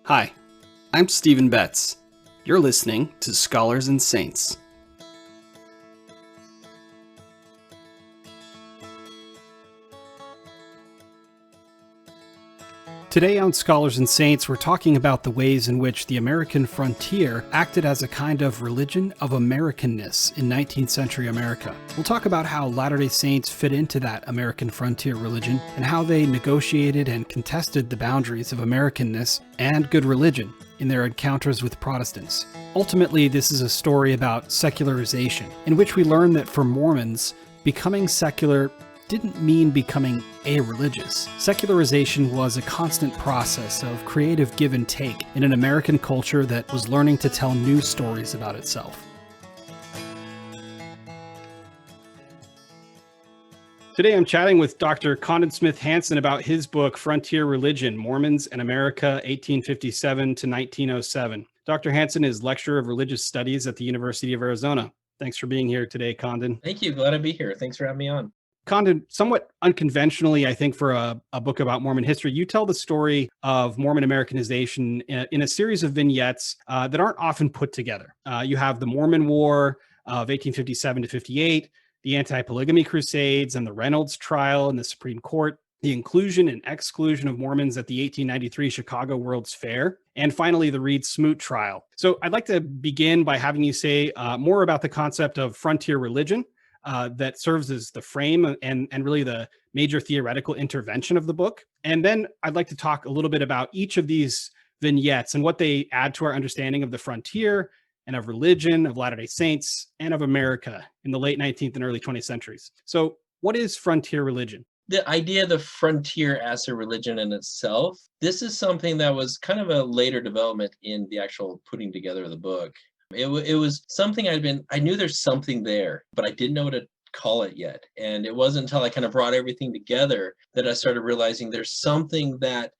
Hi, I'm Stephen Betts. You're listening to Scholars and Saints. Today on Scholars and Saints, we're talking about the ways in which the American frontier acted as a kind of religion of Americanness in 19th century America. We'll talk about how Latter-day Saints fit into that American frontier religion and how they negotiated and contested the boundaries of Americanness and good religion in their encounters with Protestants. Ultimately, this is a story about secularization, in which we learn that for Mormons, becoming secular didn't mean becoming areligious. Secularization was a constant process of creative give and take in an American culture that was learning to tell new stories about itself. Today I'm chatting with Dr. Konden Smith Hansen about his book, Frontier Religion, Mormons and America, 1857 to 1907. Dr. Hansen is lecturer of religious studies at the University of Arizona. Thanks for being here today, Konden. Thank you. Glad to be here. Thanks for having me on. Konden, somewhat unconventionally, I think, for a book about Mormon history, you tell the story of Mormon Americanization in a series of vignettes that aren't often put together. You have the Mormon War of 1857 to 58, the anti-polygamy crusades, and the Reynolds trial in the Supreme Court, the inclusion and exclusion of Mormons at the 1893 Chicago World's Fair, and finally, the Reed-Smoot trial. So I'd like to begin by having you say more about the concept of frontier religion, that serves as the frame and really the major theoretical intervention of the book. And then I'd like to talk a little bit about each of these vignettes and what they add to our understanding of the frontier and of religion, of Latter-day Saints, and of America in the late 19th and early 20th centuries. So what is frontier religion? The idea of the frontier as a religion in itself, this is something that was kind of a later development in the actual putting together of the book. It was something I knew there's something there, but I didn't know what to call it yet. And it wasn't until I kind of brought everything together that I started realizing there's something that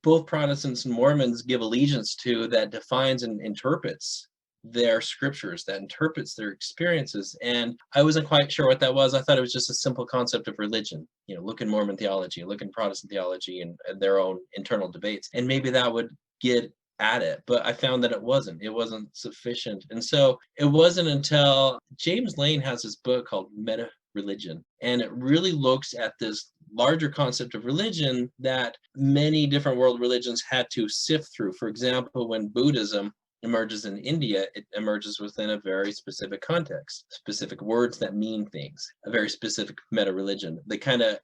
both Protestants and Mormons give allegiance to that defines and interprets their scriptures, that interprets their experiences. And I wasn't quite sure what that was. I thought it was just a simple concept of religion. Look in Mormon theology, look in Protestant theology and their own internal debates. And maybe that would get at it, but I found that it wasn't sufficient. And so it wasn't until James Lane has this book called Meta Religion, and it really looks at this larger concept of religion that many different world religions had to sift through. For example, when Buddhism emerges in India, it emerges within a very specific context, specific words that mean things, a very specific meta religion.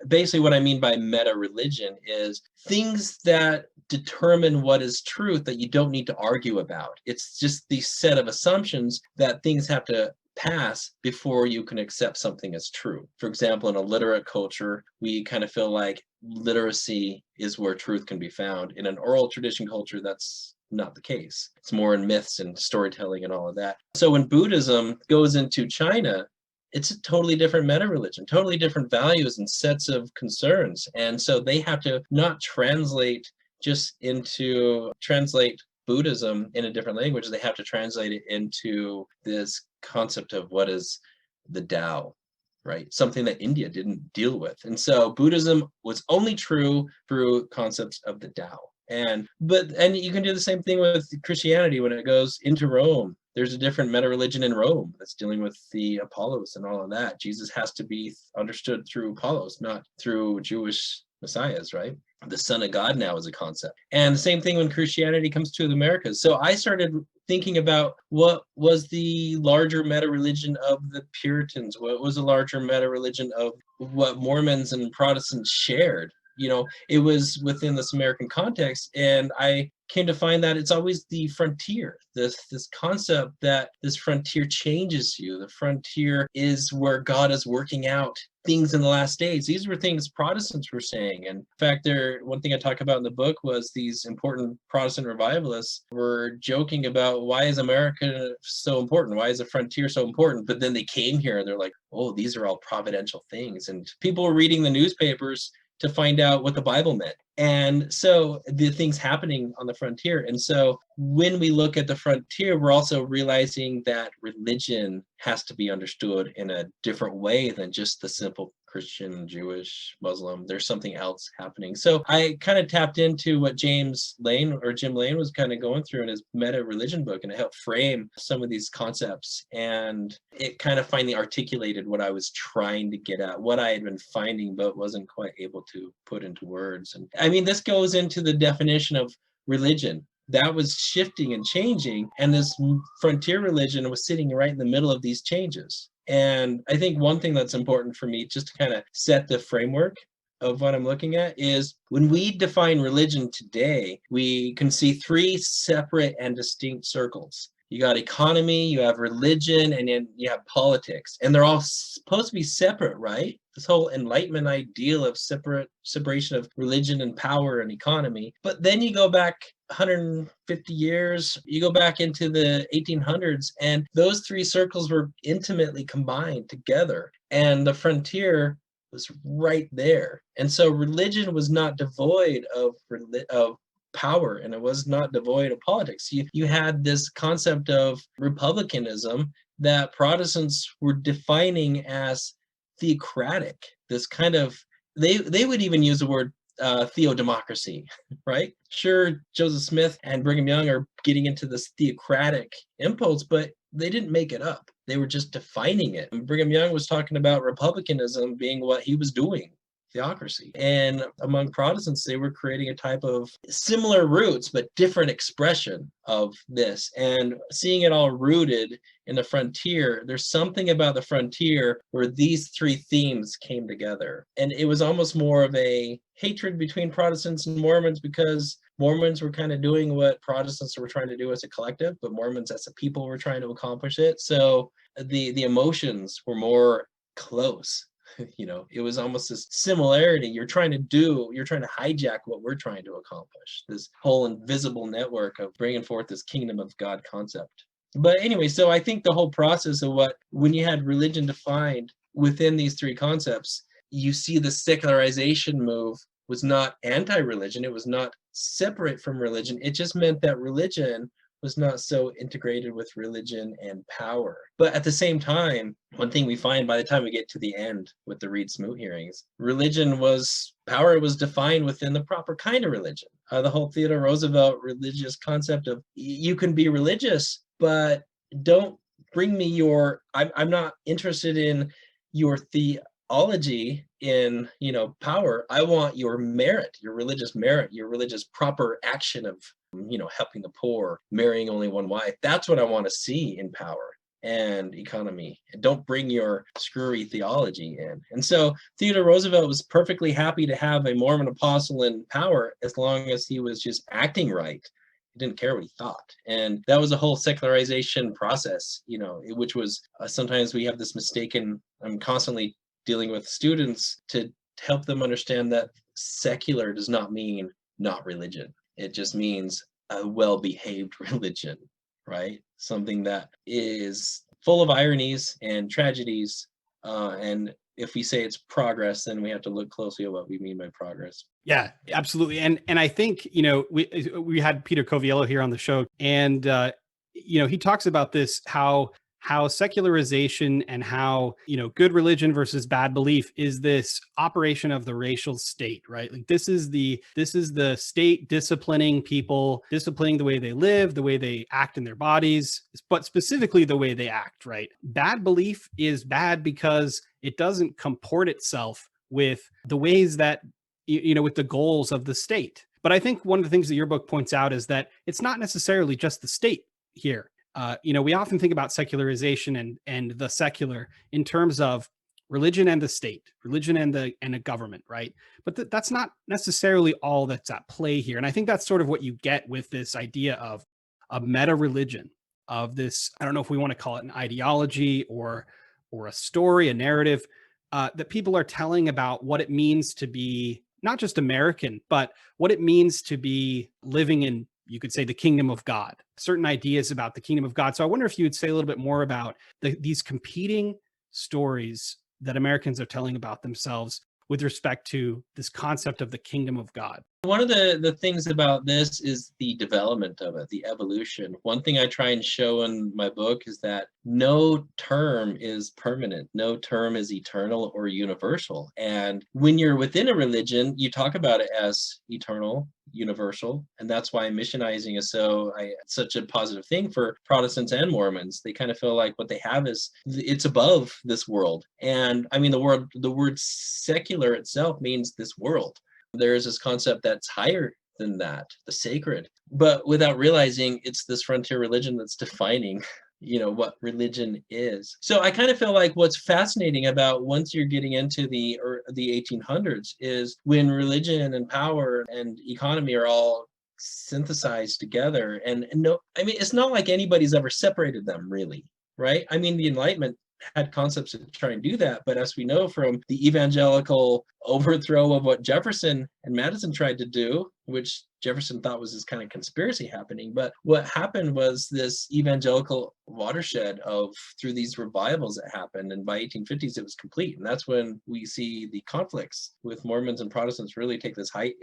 Basically what I mean by meta religion is things that determine what is truth that you don't need to argue about. It's just the set of assumptions that things have to pass before you can accept something as true. For example, in a literate culture, we kind of feel like literacy is where truth can be found. In an oral tradition culture, that's not the case. It's more in myths and storytelling and all of that. So when Buddhism goes into China, it's a totally different meta religion, totally different values and sets of concerns. And so they have to not translate Buddhism in a different language. They have to translate it into this concept of what is the Tao, right? Something that India didn't deal with. And so Buddhism was only true through concepts of the Tao. And you can do the same thing with Christianity when it goes into Rome. There's a different meta religion in Rome that's dealing with the Apollos and all of that. Jesus has to be understood through Apollos, not through Jewish messiahs, right? The Son of God now is a concept. And the same thing when Christianity comes to the Americas. So I started thinking about what was the larger meta religion of the Puritans, what was the larger meta religion of what Mormons and Protestants shared. It was within this American context, and I came to find that it's always the frontier, this concept that this frontier changes you. The frontier is where God is working out things in the last days. These were things Protestants were saying. And in fact, one thing I talk about in the book was these important Protestant revivalists were joking about, why is America so important? Why is the frontier so important? But then they came here and they're like, oh, these are all providential things. And people were reading the newspapers to find out what the Bible meant. And so the things happening on the frontier. And so when we look at the frontier, we're also realizing that religion has to be understood in a different way than just the simple Christian, Jewish, Muslim. There's something else happening. So I kind of tapped into what James Lane or Jim Lane was kind of going through in his meta religion book, and it helped frame some of these concepts. And it kind of finally articulated what I was trying to get at, what I had been finding, but wasn't quite able to put into words. And I mean, this goes into the definition of religion. That was shifting and changing, and this frontier religion was sitting right in the middle of these changes. And I think one thing that's important for me, just to kind of set the framework of what I'm looking at, is when we define religion today, we can see three separate and distinct circles. You got economy, you have religion, and then you have politics. And they're all supposed to be separate, right? This whole Enlightenment ideal of separation of religion and power and economy. But then you go back 150 years, you go back into the 1800s, and those three circles were intimately combined together. And the frontier was right there. And so religion was not devoid of power, and it was not devoid of politics. You had this concept of republicanism that Protestants were defining as theocratic, this kind of, they would even use the word theodemocracy, right? Sure, Joseph Smith and Brigham Young are getting into this theocratic impulse, but they didn't make it up. They were just defining it. And Brigham Young was talking about republicanism being what he was doing, theocracy. And among Protestants, they were creating a type of similar roots, but different expression of this. And seeing it all rooted in the frontier, there's something about the frontier where these three themes came together. And it was almost more of a hatred between Protestants and Mormons, because Mormons were kind of doing what Protestants were trying to do as a collective, but Mormons as a people were trying to accomplish it. So the emotions were more close. You know, it was almost this similarity. You're trying to hijack what we're trying to accomplish, this whole invisible network of bringing forth this kingdom of God concept. But anyway, so I think the whole process of when you had religion defined within these three concepts, you see the secularization move was not anti-religion. It was not separate from religion. It just meant that religion was not so integrated with religion and power. But at the same time, one thing we find by the time we get to the end with the Reed Smoot hearings, power was defined within the proper kind of religion. The whole Theodore Roosevelt religious concept of you can be religious, but don't bring me I'm not interested in your theology in, power. I want your merit, your religious proper action of, helping the poor, marrying only one wife. That's what I want to see in power and economy. And don't bring your screwy theology in. And so Theodore Roosevelt was perfectly happy to have a Mormon apostle in power as long as he was just acting right. He didn't care what he thought. And that was a whole secularization process, which was sometimes we have this mistaken, I'm constantly dealing with students to help them understand that secular does not mean not religion. It just means a well-behaved religion, right? Something that is full of ironies and tragedies. And if we say it's progress, then we have to look closely at what we mean by progress. Yeah, absolutely. And I think, we had Peter Coviello here on the show, and he talks about this, how secularization and how, good religion versus bad belief is this operation of the racial state, right? Like this is the state disciplining people, disciplining the way they live, the way they act in their bodies, but specifically the way they act, right? Bad belief is bad because it doesn't comport itself with the ways that, with the goals of the state. But I think one of the things that your book points out is that it's not necessarily just the state here. We often think about secularization and the secular in terms of religion and the state, religion and a government, right? But that's not necessarily all that's at play here. And I think that's sort of what you get with this idea of a meta religion, of this, I don't know if we want to call it an ideology or a story, a narrative, that people are telling about what it means to be not just American, but what it means to be living in, you could say, the kingdom of God, certain ideas about the kingdom of God. So I wonder if you would say a little bit more about these competing stories that Americans are telling about themselves with respect to this concept of the kingdom of God. One of the things about this is the development of it, the evolution. One thing I try and show in my book is that no term is permanent, no term is eternal or universal. And when you're within a religion, you talk about it as eternal, universal, and that's why missionizing is such a positive thing for Protestants and Mormons. They kind of feel like what they have is it's above this world. And I mean the word secular itself means this world. There is this concept that's higher than that, the sacred, but without realizing it's this frontier religion that's defining what religion is. So I kind of feel like what's fascinating about once you're getting into the 1800s is when religion and power and economy are all synthesized together. And no, I mean, it's not like anybody's ever separated them really, right? I mean, the Enlightenment had concepts to try and do that, but as we know from the evangelical overthrow of what Jefferson and Madison tried to do, which Jefferson thought was this kind of conspiracy happening, but what happened was this evangelical watershed through these revivals that happened, and by 1850s it was complete, and that's when we see the conflicts with Mormons and Protestants really take this height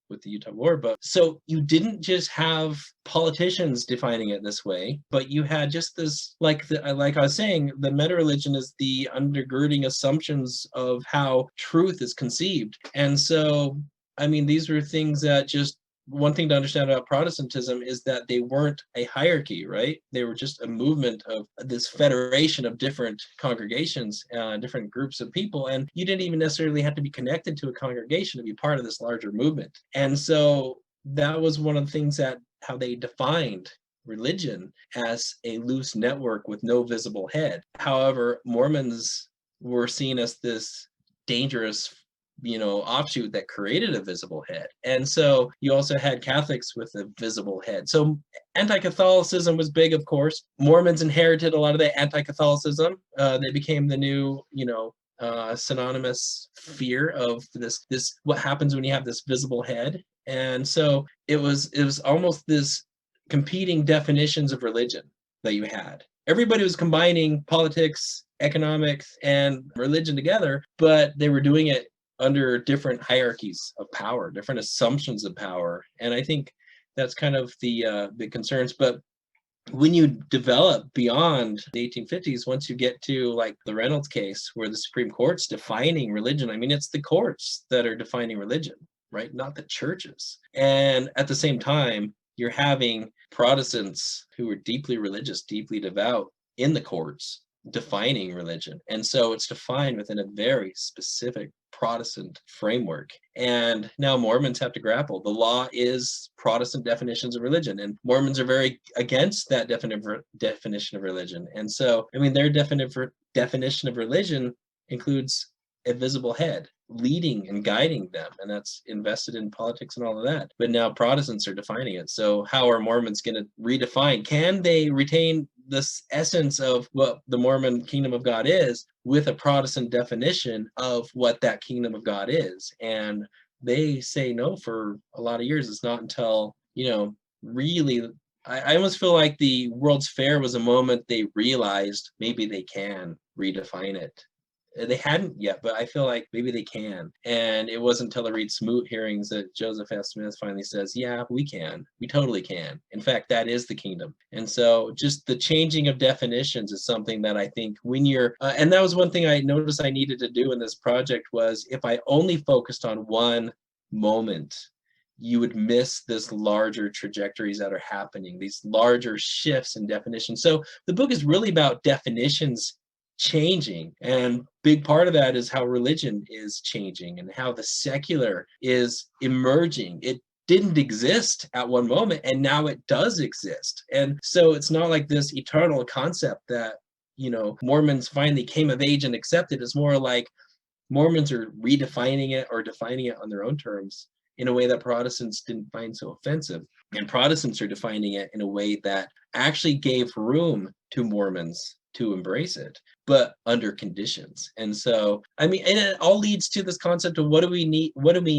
with the Utah War. But so you didn't just have politicians defining it this way, but you had just this, like I was saying, the meta religion is the undergirding assumptions of how truth is conceived. And so, I mean, these were things that just, one thing to understand about Protestantism is that they weren't a hierarchy, right? They were just a movement of this federation of different congregations, different groups of people. And you didn't even necessarily have to be connected to a congregation to be part of this larger movement. And so that was one of the things that how they defined religion as a loose network with no visible head. However, Mormons were seen as this dangerous offshoot that created a visible head. And so you also had Catholics with a visible head. So anti-Catholicism was big, of course. Mormons inherited a lot of the anti-Catholicism. They became the new, synonymous fear of this what happens when you have this visible head. And so it was almost this competing definitions of religion that you had. Everybody was combining politics, economics, and religion together, but they were doing it under different hierarchies of power, different assumptions of power. And I think that's kind of the big concerns. But when you develop beyond the 1850s, once you get to like the Reynolds case, where the Supreme Court's defining religion, I mean, it's the courts that are defining religion, right? Not the churches. And at the same time, you're having Protestants who are deeply religious, deeply devout in the courts defining religion. And so it's defined within a very specific Protestant framework. And now Mormons have to grapple. The law is Protestant definitions of religion, and Mormons are very against that definition of religion. And so, I mean, their definition of religion includes a visible head leading and guiding them, and that's invested in politics and all of that. But now Protestants are defining it. So how are Mormons going to redefine? Can they retain this essence of what the Mormon kingdom of God is with a Protestant definition of what that kingdom of God is? And they say no for a lot of years. It's not until, really, I almost feel like the World's Fair was a moment they realized maybe they can redefine it. They hadn't yet, but I feel like maybe they can. And it wasn't until the Reed Smoot hearings that Joseph F. Smith finally says, yeah, we can. We totally can. In fact, that is the kingdom. And so just the changing of definitions is something that I think when you're, and that was one thing I noticed I needed to do in this project was if I only focused on one moment, you would miss this larger trajectories that are happening, these larger shifts in definitions. So the book is really about definitions changing, and big part of that is how religion is changing and how the secular is emerging. It didn't exist at one moment, and now it does exist. And so it's not like this eternal concept that Mormons finally came of age and accepted. It's more like Mormons are redefining it or defining it on their own terms in a way that Protestants didn't find so offensive, and Protestants are defining it in a way that actually gave room to Mormons to embrace it, but under conditions. And so, I mean, and it all leads to this concept of what do we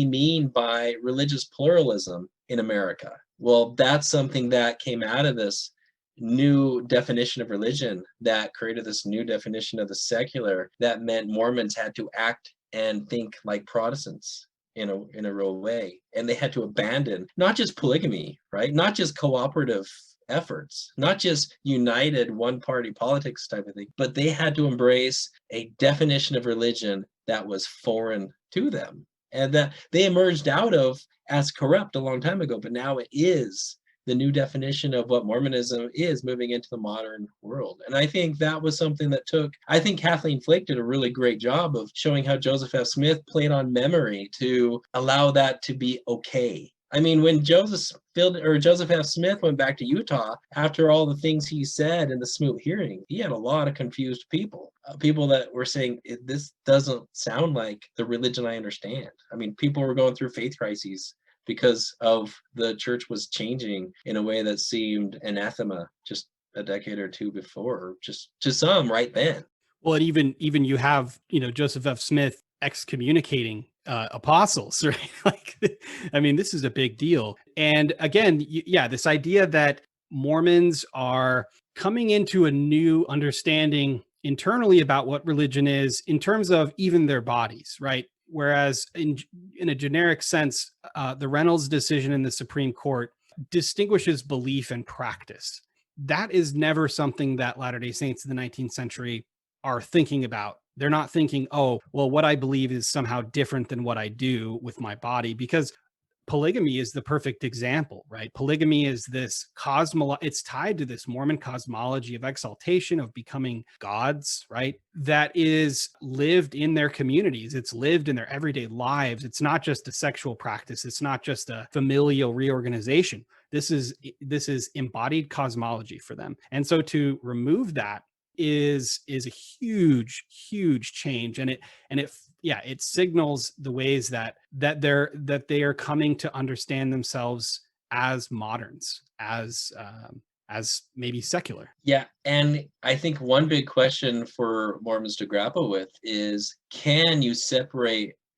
mean by religious pluralism in America? Well, that's something that came out of this new definition of religion that created this new definition of the secular that meant Mormons had to act and think like Protestants in a real way. And they had to abandon not just polygamy, right? Not just cooperative efforts, not just united one party politics type of thing, but they had to embrace a definition of religion that was foreign to them and that they emerged out of as corrupt a long time ago, but now it is the new definition of what Mormonism is moving into the modern world. And I think that was something that I think Kathleen Flake did a really great job of showing how Joseph F. Smith played on memory to allow that to be okay. I mean, when Joseph F. Smith went back to Utah after all the things he said in the Smoot hearing, he had a lot of confused people, people that were saying, this doesn't sound like the religion I understand. I mean, people were going through faith crises because of the church was changing in a way that seemed anathema just a decade or two before, just to some right then. Well, and even you have, Joseph F. Smith excommunicating apostles, right? Like, I mean, this is a big deal. And again, this idea that Mormons are coming into a new understanding internally about what religion is in terms of even their bodies, right? Whereas in a generic sense, the Reynolds decision in the Supreme Court distinguishes belief and practice. That is never something that Latter-day Saints in the 19th century are thinking about. They're not thinking, oh, well, what I believe is somehow different than what I do with my body, because polygamy is the perfect example, right? Polygamy is this it's tied to this Mormon cosmology of exaltation, of becoming gods, right? That is lived in their communities. It's lived in their everyday lives. It's not just a sexual practice. It's not just a familial reorganization. This is embodied cosmology for them. And so to remove that is a huge change, and it signals the ways that they are coming to understand themselves as moderns, as maybe secular. Yeah, and I think one big question for Mormons to grapple with is, can you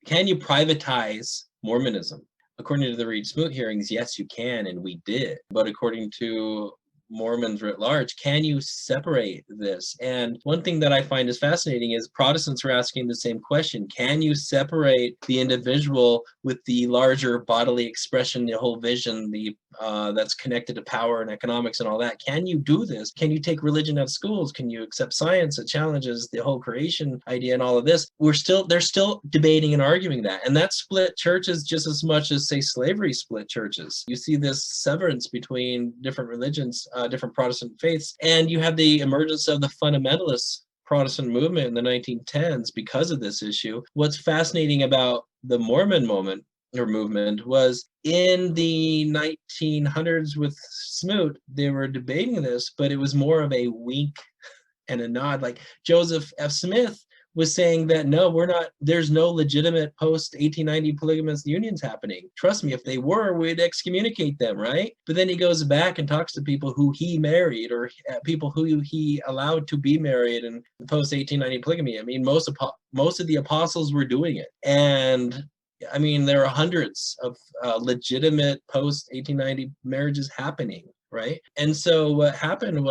privatize Mormonism? According to the Reed-Smoot hearings, yes, you can, and we did. But according to Mormons writ large, can you separate this? And one thing that I find is fascinating is Protestants are asking the same question. Can you separate the individual with the larger bodily expression, the whole vision, that's connected to power and economics and all that? Can you do this? Can you take religion out of schools? Can you accept science that challenges the whole creation idea and all of this? They're still debating and arguing that. And that split churches just as much as, say, slavery split churches. You see this severance between different religions, different Protestant faiths, and you have the emergence of the fundamentalist Protestant movement in the 1910s because of this issue. What's fascinating about the Mormon movement was in the 1900s with Smoot, they were debating this, but it was more of a wink and a nod. Like Joseph F. Smith was saying that, no, there's no legitimate post-1890 polygamous unions happening. Trust me, if they were, we'd excommunicate them, right? But then he goes back and talks to people who he married or people who he allowed to be married in post-1890 polygamy. I mean, most of the apostles were doing it. And I mean, there are hundreds of legitimate post-1890 marriages happening, right? And so what happened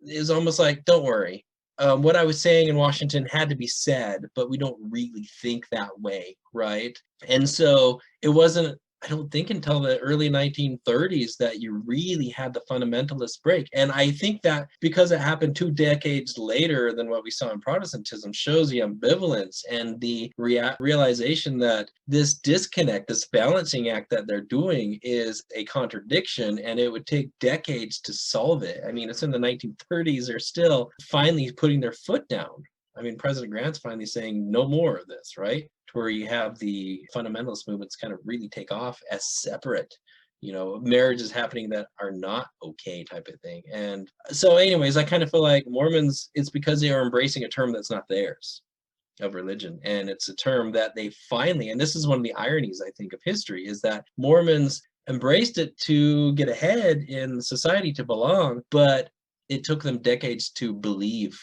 is almost like, don't worry. What I was saying in Washington had to be said, but we don't really think that way, right? And so it wasn't, I don't think, until the early 1930s that you really had the fundamentalist break. And I think that because it happened 2 decades later than what we saw in Protestantism shows the ambivalence and the realization that this disconnect, this balancing act that they're doing is a contradiction, and it would take decades to solve it. I mean, it's in the 1930s, they're still finally putting their foot down. I mean, President Grant's finally saying no more of this, right? To where you have the fundamentalist movements kind of really take off as separate, marriages happening that are not okay type of thing. And so anyways, I kind of feel like Mormons, it's because they are embracing a term that's not theirs of religion. And it's a term that they finally, and this is one of the ironies, I think, of history, is that Mormons embraced it to get ahead in society, to belong, but it took them decades to believe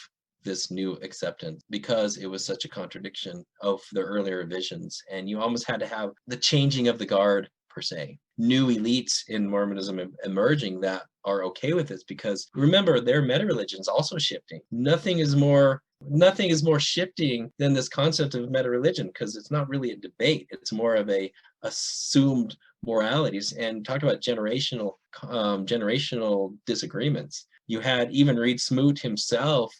this new acceptance because it was such a contradiction of their earlier visions. And you almost had to have the changing of the guard, per se. New elites in Mormonism emerging that are okay with this, because remember, their meta-religion's also shifting. Nothing is more Nothing is more shifting than this concept of meta-religion, because it's not really a debate. It's more of a assumed moralities. And talk about generational disagreements. You had even Reed Smoot himself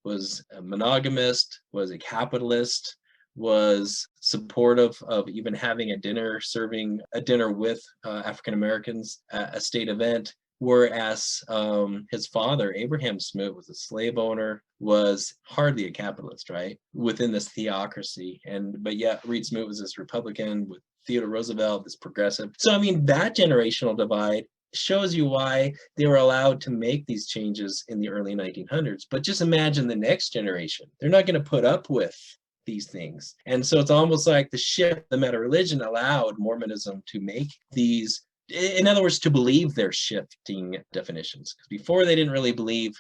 was a monogamist, was a capitalist, was supportive of even having serving a dinner with African Americans at a state event. Whereas his father, Abraham Smoot, was a slave owner, was hardly a capitalist, right? Within this theocracy. But yet Reed Smoot was this Republican with Theodore Roosevelt, this progressive. So, I mean, that generational divide shows you why they were allowed to make these changes in the early 1900s. But just imagine the next generation. They're not going to put up with these things. And so it's almost like the shift, the meta-religion allowed Mormonism to make these, in other words, to believe their shifting definitions. Because before they didn't really believe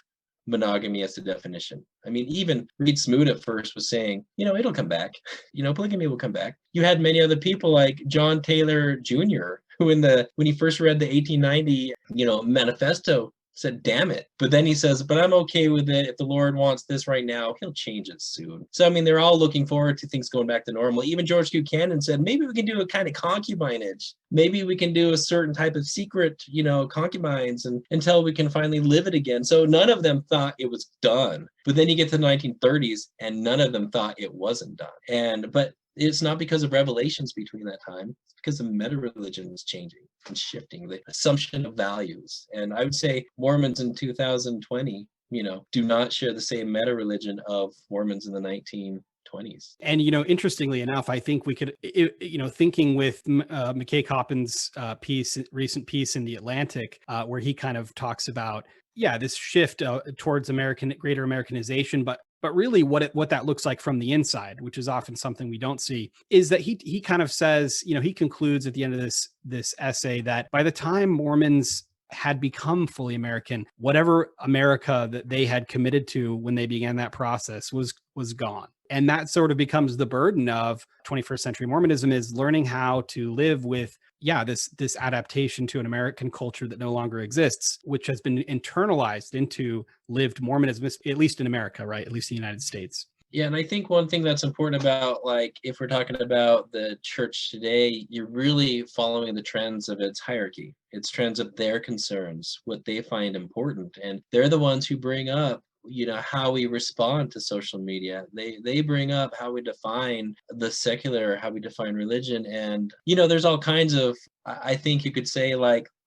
monogamy as a definition. I mean, even Reed Smoot at first was saying, it'll come back. Polygamy will come back. You had many other people like John Taylor Jr., who when he first read the 1890, manifesto, said, damn it. But then he says, but I'm okay with it. If the Lord wants this right now, he'll change it soon. So, I mean, they're all looking forward to things going back to normal. Even George Q. Cannon said, maybe we can do a kind of concubinage. Maybe we can do a certain type of secret, concubines until we can finally live it again. So none of them thought it was done. But then you get to the 1930s and none of them thought it wasn't done. But it's not because of revelations between that time. It's because the meta-religion was changing and shifting, the assumption of values. And I would say Mormons in 2020, do not share the same meta-religion of Mormons in the 1920s. And, interestingly enough, I think we could, thinking with McKay Coppin's recent piece in The Atlantic, where he kind of talks about, this shift towards greater Americanization, but really what that looks like from the inside, which is often something we don't see, is that he kind of says, he concludes at the end of this essay that by the time Mormons had become fully American, whatever America that they had committed to when they began that process was gone. And that sort of becomes the burden of 21st century Mormonism, is learning how to live with this adaptation to an American culture that no longer exists, which has been internalized into lived Mormonism, at least in America, right? At least in the United States. Yeah, and I think one thing that's important about, if we're talking about the church today, you're really following the trends of its hierarchy. It's trends of their concerns, what they find important. And they're the ones who bring up how we respond to social media. They bring up how we define the secular, how we define religion. And, there's all kinds of, I think you could say,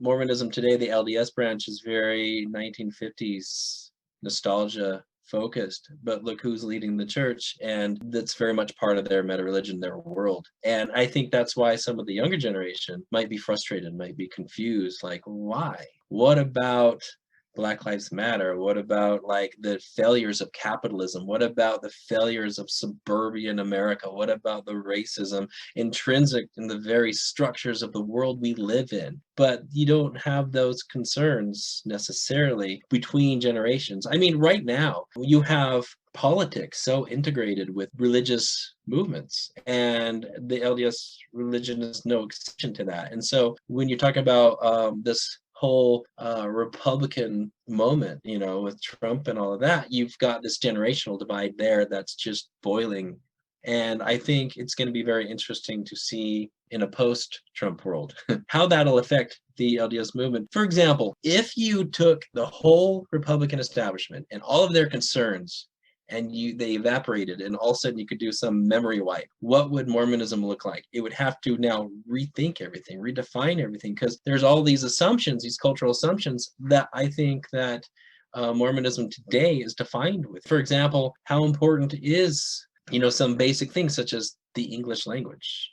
Mormonism today, the LDS branch is very 1950s nostalgia focused, but look who's leading the church, and that's very much part of their meta-religion, their world. And I think that's why some of the younger generation might be frustrated, might be confused, why? What about Black Lives Matter? What about the failures of capitalism? What about the failures of suburban America? What about the racism intrinsic in the very structures of the world we live in? But you don't have those concerns necessarily between generations. I mean, right now you have politics so integrated with religious movements, and the LDS religion is no exception to that. And so when you talk about this whole Republican moment, with Trump and all of that, you've got this generational divide there that's just boiling. And I think it's going to be very interesting to see in a post-Trump world how that'll affect the LDS movement. For example, if you took the whole Republican establishment and all of their concerns and they evaporated, and all of a sudden you could do some memory wipe, what would Mormonism look like? It would have to now rethink everything, redefine everything, because there's all these assumptions, these cultural assumptions that I think that Mormonism today is defined with. For example, how important is, some basic things such as the English language?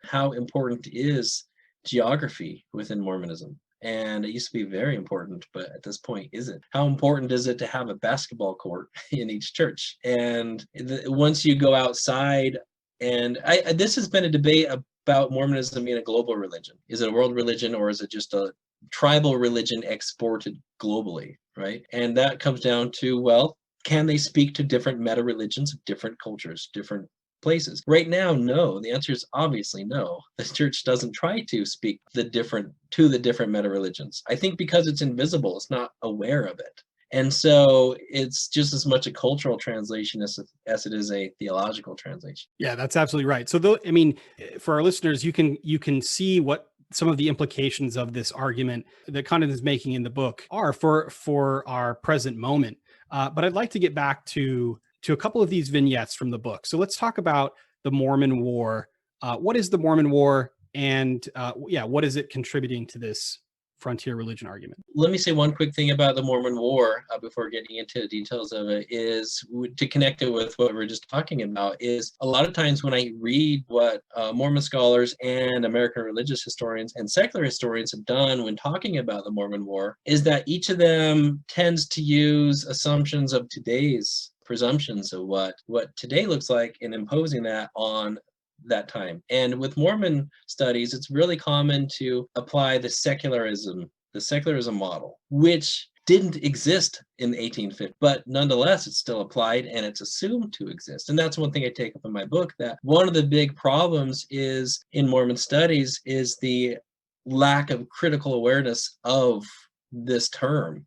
How important is geography within Mormonism? And it used to be very important, but at this point isn't. How important is it to have a basketball court in each church? And once you go outside, and this has been a debate about Mormonism being a global religion. Is it a world religion, or is it just a tribal religion exported globally, right? And that comes down to, well, can they speak to different meta-religions of different cultures, different places? Right now, no. The answer is obviously no. The church doesn't try to speak to the different meta-religions. I think because it's invisible, it's not aware of it. And so it's just as much a cultural translation as it is a theological translation. Yeah, that's absolutely right. So, though, I mean, for our listeners, you can see what some of the implications of this argument that Condon is making in the book are for our present moment. But I'd like to get back to a couple of these vignettes from the book. So let's talk about the Mormon War. What is the Mormon War, and yeah, what is it contributing to this frontier religion argument? Let me say one quick thing about the Mormon War before getting into the details of it is to connect it with what we are just talking about is a lot of times when I read what Mormon scholars and American religious historians and secular historians have done when talking about the Mormon War is that each of them tends to use assumptions of today's presumptions of what today looks like and imposing that on that time. And with Mormon studies, it's really common to apply the secularism model, which didn't exist in the 1850s, but nonetheless, it's still applied and it's assumed to exist. And that's one thing I take up in my book, that one of the big problems is in Mormon studies is the lack of critical awareness of this term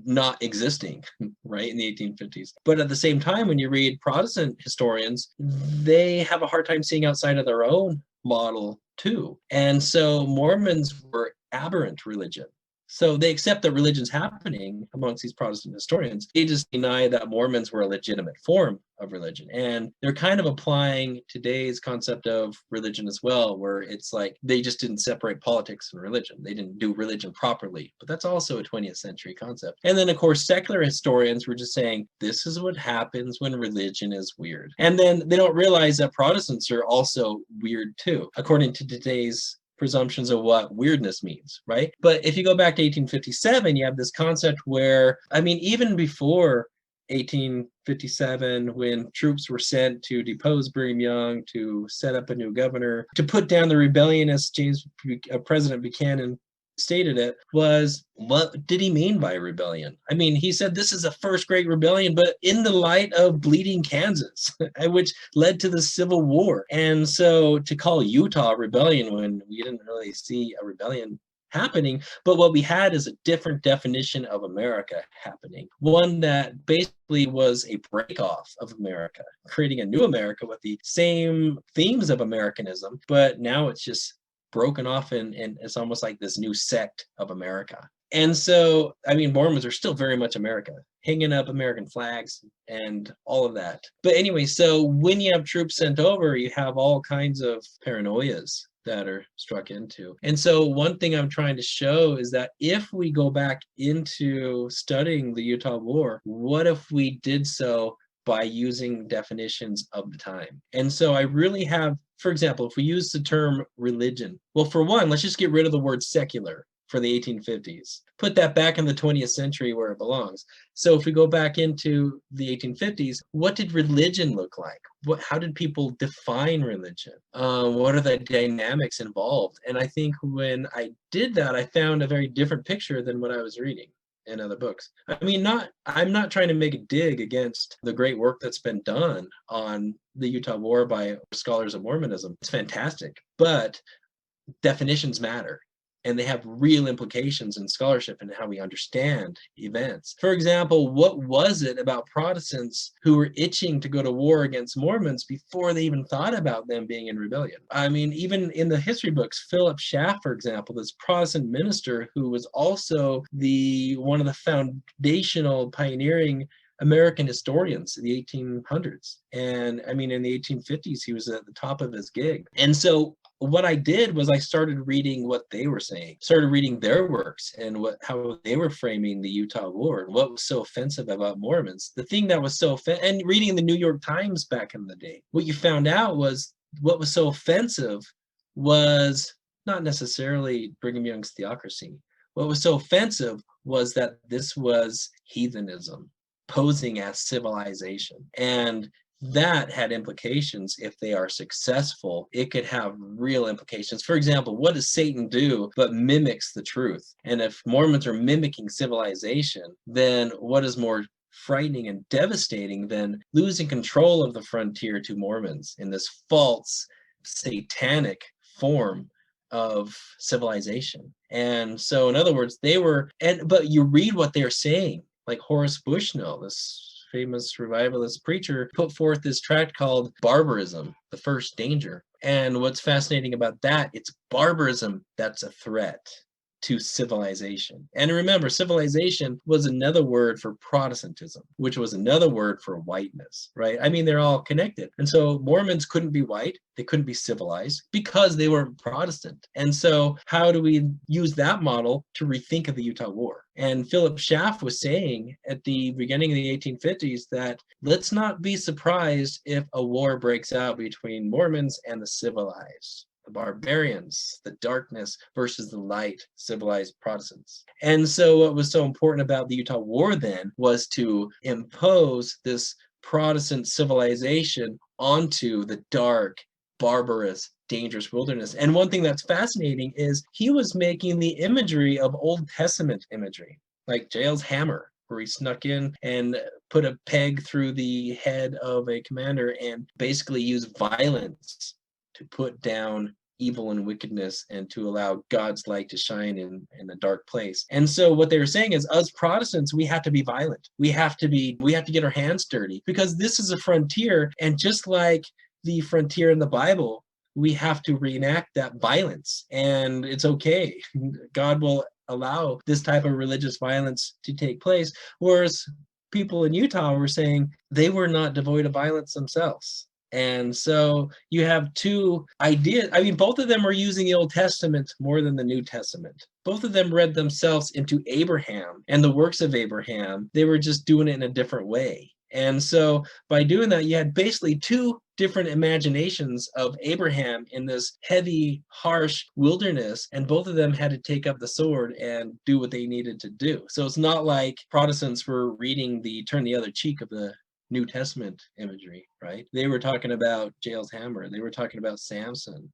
not existing, right, in the 1850s. But at the same time, when you read Protestant historians, they have a hard time seeing outside of their own model too. And so Mormons were aberrant religion. So they accept that religion's happening amongst these Protestant historians. They just deny that Mormons were a legitimate form of religion. And they're kind of applying today's concept of religion as well, where it's like they just didn't separate politics and religion. They didn't do religion properly. But that's also a 20th century concept. And then, of course, secular historians were just saying, this is what happens when religion is weird. And then they don't realize that Protestants are also weird too, according to today's presumptions of what weirdness means, right? But if you go back to 1857, you have this concept where, I mean, even before 1857, when troops were sent to depose Brigham Young, to set up a new governor, to put down the rebellion, as President Buchanan stated it, was, what did he mean by rebellion? I mean, he said this is a first great rebellion, but in the light of bleeding Kansas, which led to the Civil War. And so to call Utah a rebellion when we didn't really see a rebellion happening, but what we had is a different definition of America happening, one that basically was a break-off of America, creating a new America with the same themes of Americanism, but now it's just broken off and it's almost like this new sect of America. And so, I mean, Mormons are still very much America, hanging up American flags and all of that. But anyway, so when you have troops sent over, you have all kinds of paranoias that are struck into. And so one thing I'm trying to show is that if we go back into studying the Utah War, what if we did so by using definitions of the time? And so I really have, for example, if we use the term religion, well, for one, let's just get rid of the word secular for the 1850s. Put that back in the 20th century where it belongs. So if we go back into the 1850s, what did religion look like? How did people define religion? What are the dynamics involved? And I think when I did that, I found a very different picture than what I was reading in other books. I mean, I'm not trying to make a dig against the great work that's been done on the Utah War by scholars of Mormonism. It's fantastic, but definitions matter. And they have real implications in scholarship and how we understand events. For example, what was it about Protestants who were itching to go to war against Mormons before they even thought about them being in rebellion? I mean, even in the history books, Philip Schaff, for example, this Protestant minister who was also one of the foundational pioneering American historians in the 1800s. And I mean, in the 1850s, he was at the top of his gig. And so what I did was I started reading what they were saying, started reading their works and how they were framing the Utah War and what was so offensive about Mormons. The thing that was so offensive, and reading the New York Times back in the day, what you found out was what was so offensive was not necessarily Brigham Young's theocracy. What was so offensive was that this was heathenism posing as civilization. And that had implications. If they are successful, it could have real implications. For example, what does Satan do but mimics the truth? And if Mormons are mimicking civilization, then what is more frightening and devastating than losing control of the frontier to Mormons in this false satanic form of civilization? And so in other words, but you read what they're saying like Horace Bushnell, this famous revivalist preacher, put forth this tract called Barbarism, the First Danger. And what's fascinating about that, it's barbarism that's a threat to civilization. And remember, civilization was another word for Protestantism, which was another word for whiteness, right? I mean, they're all connected. And so Mormons couldn't be white, they couldn't be civilized because they were Protestant. And so how do we use that model to rethink of the Utah War? And Philip Schaff was saying at the beginning of the 1850s that let's not be surprised if a war breaks out between Mormons and the civilized, the barbarians, the darkness versus the light, civilized Protestants. And so what was so important about the Utah War then was to impose this Protestant civilization onto the dark, barbarous, dangerous wilderness. And one thing that's fascinating is he was making the imagery of Old Testament imagery, like Jael's hammer, where he snuck in and put a peg through the head of a commander and basically used violence to put down evil and wickedness and to allow God's light to shine in a dark place. And so what they were saying is, us Protestants, we have to be violent. We have to get our hands dirty because this is a frontier. And just like the frontier in the Bible, we have to reenact that violence. And it's okay. God will allow this type of religious violence to take place. Whereas people in Utah were saying they were not devoid of violence themselves. And so you have two ideas. I mean, both of them are using the Old Testament more than the New Testament. Both of them read themselves into Abraham and the works of Abraham. They were just doing it in a different way. And so by doing that, you had basically two different imaginations of Abraham in this heavy, harsh wilderness, and both of them had to take up the sword and do what they needed to do. So it's not like Protestants were reading the turn the other cheek of the New Testament imagery, right? They were talking about Jael's hammer. They were talking about Samson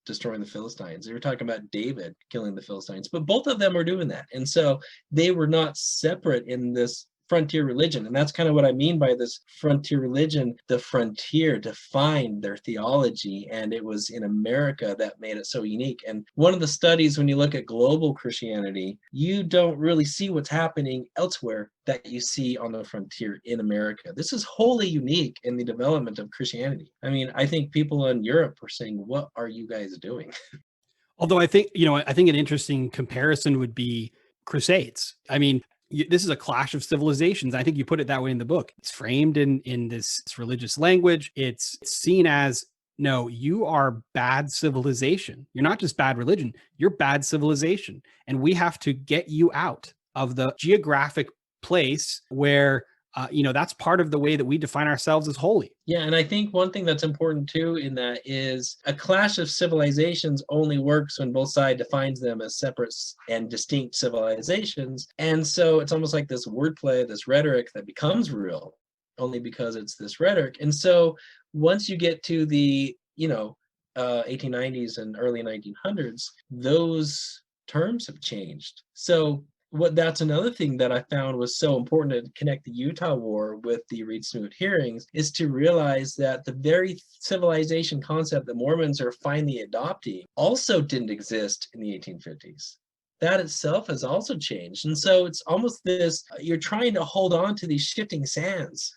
destroying the Philistines. They were talking about David killing the Philistines, but both of them were doing that. And so they were not separate in this frontier religion. And that's kind of what I mean by this frontier religion. The frontier defined their theology, and it was in America that made it so unique. And one of the studies, when you look at global Christianity, you don't really see what's happening elsewhere that you see on the frontier in America. This is wholly unique in the development of Christianity. I mean, I think people in Europe are saying, what are you guys doing? Although I think an interesting comparison would be Crusades. I mean, this is a clash of civilizations. I think you put it that way in the book. It's framed in this religious language. It's seen as, no, you are bad civilization. You're not just bad religion, you're bad civilization. And we have to get you out of the geographic place where, that's part of the way that we define ourselves as holy. Yeah, and I think one thing that's important too in that is a clash of civilizations only works when both sides defines them as separate and distinct civilizations. And so it's almost like this wordplay, this rhetoric that becomes real only because it's this rhetoric. And so once you get to the, 1890s and early 1900s, those terms have changed. So that's another thing that I found was so important to connect the Utah War with the Reed Smoot hearings is to realize that the very civilization concept that Mormons are finally adopting also didn't exist in the 1850s. That itself has also changed. And so it's almost this, you're trying to hold on to these shifting sands.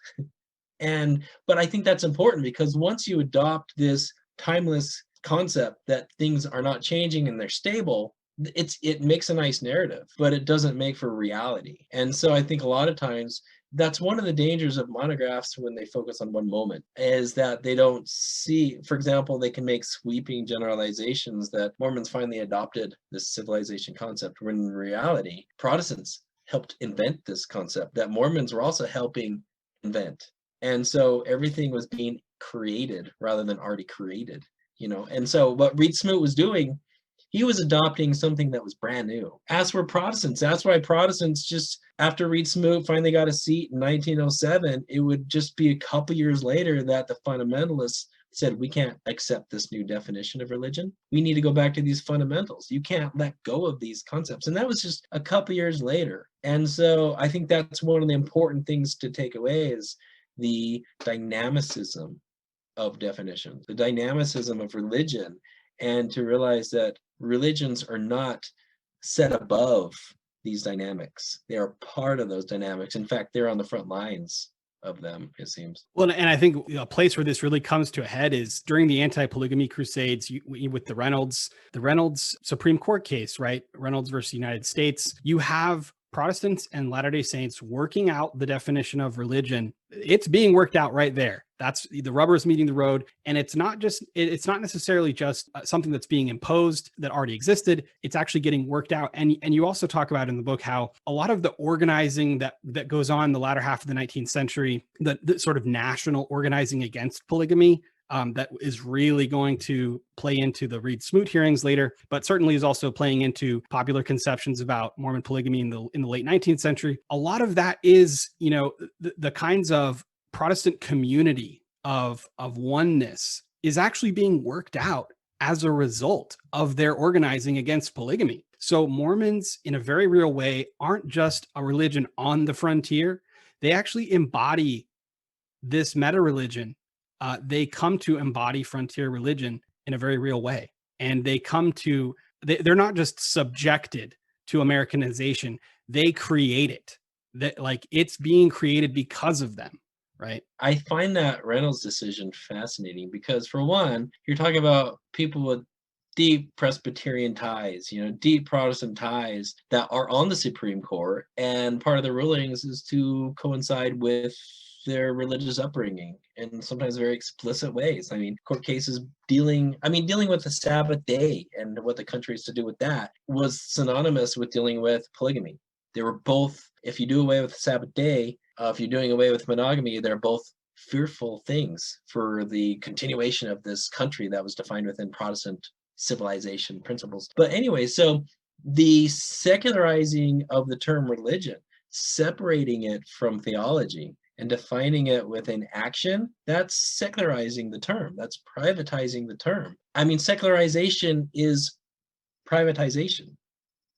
But I think that's important because once you adopt this timeless concept that things are not changing and they're stable, it makes a nice narrative, but it doesn't make for reality. And so I think a lot of times that's one of the dangers of monographs when they focus on one moment, is that they don't see, for example, they can make sweeping generalizations that Mormons finally adopted this civilization concept, when in reality, Protestants helped invent this concept that Mormons were also helping invent. And so everything was being created rather than already created, And so what Reed Smoot was doing, he was adopting something that was brand new. As for Protestants, that's why Protestants just, after Reed Smoot finally got a seat in 1907, it would just be a couple years later that the fundamentalists said, we can't accept this new definition of religion. We need to go back to these fundamentals. You can't let go of these concepts. And that was just a couple years later. And so I think that's one of the important things to take away is the dynamicism of definition, the dynamicism of religion, and to realize that religions are not set above these dynamics. They are part of those dynamics. In fact, they're on the front lines of them, it seems. Well, and I think a place where this really comes to a head is during the anti-polygamy crusades with the Reynolds Supreme Court case, right? Reynolds versus United States. You have Protestants and Latter-day Saints working out the definition of religion. It's being worked out right there. That's the rubber is meeting the road. And it's not necessarily just something that's being imposed that already existed. It's actually getting worked out. And you also talk about in the book how a lot of the organizing that goes on in the latter half of the 19th century, the sort of national organizing against polygamy, that is really going to play into the Reed Smoot hearings later, but certainly is also playing into popular conceptions about Mormon polygamy in the late 19th century. A lot of that is, the kinds of Protestant community of oneness is actually being worked out as a result of their organizing against polygamy. So Mormons, in a very real way, aren't just a religion on the frontier. They actually embody this meta religion. They come to embody frontier religion in a very real way. And they're not just subjected to Americanization. They create it. It's being created because of them, right? I find that Reynolds decision fascinating because, for one, you're talking about people with deep Presbyterian ties, deep Protestant ties that are on the Supreme Court, and part of the rulings is to coincide with their religious upbringing in sometimes very explicit ways. I mean, court cases dealing with the Sabbath day and what the country is to do with that was synonymous with dealing with polygamy. They were both, if you do away with the Sabbath day, if you're doing away with monogamy, they're both fearful things for the continuation of this country that was defined within Protestant civilization principles. But anyway, so the secularizing of the term religion, separating it from theology and defining it with an action, that's secularizing the term. That's privatizing the term. I mean, secularization is privatization.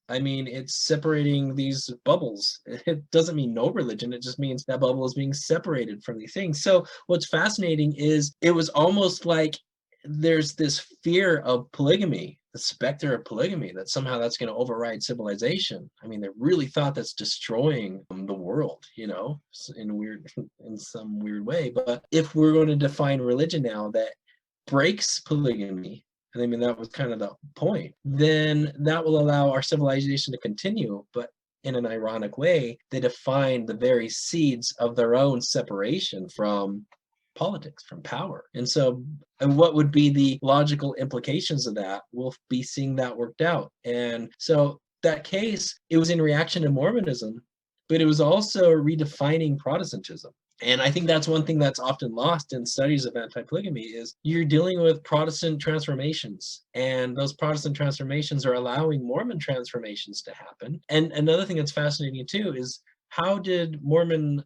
I mean, it's separating these bubbles. It doesn't mean no religion. It just means that bubble is being separated from these things. So what's fascinating is it was almost like there's this fear of polygamy, the specter of polygamy, that somehow that's going to override civilization. I mean, they really thought that's destroying the world, in some weird way. But if we're going to define religion now that breaks polygamy, and I mean, that was kind of the point, then that will allow our civilization to continue. But in an ironic way, they define the very seeds of their own separation from politics, from power. And what would be the logical implications of that? We'll be seeing that worked out. And so that case, it was in reaction to Mormonism, but it was also redefining Protestantism. And I think that's one thing that's often lost in studies of anti-polygamy is you're dealing with Protestant transformations, and those Protestant transformations are allowing Mormon transformations to happen. And another thing that's fascinating too is how did Mormons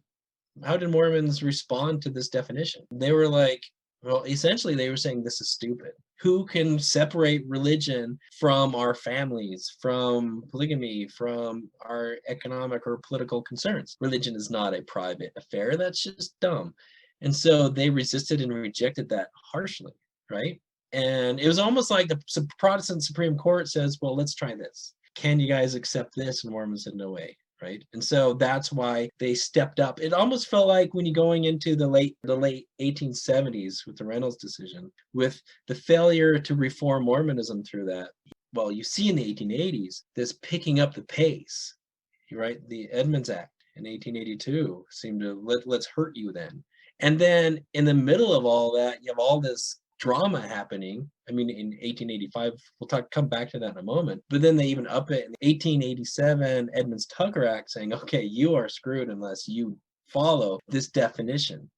respond to this definition? They were like, well, essentially they were saying this is stupid. Who can separate religion from our families, from polygamy, from our economic or political concerns? Religion is not a private affair. That's just dumb. And so they resisted and rejected that harshly, right? And it was almost like the Protestant Supreme Court says, well, let's try this. Can you guys accept this? And Mormons said, no way. Right. And so that's why they stepped up. It almost felt like when you're going into the late 1870s with the Reynolds decision, with the failure to reform Mormonism through that. Well, you see in the 1880s, this picking up the pace, right? The Edmunds Act in 1882 seemed to let's hurt you then. And then in the middle of all that, you have all this drama happening. I mean, in 1885, we'll come back to that in a moment, but then they even up it in 1887 Edmunds-Tucker Act saying, okay, you are screwed unless you follow this definition.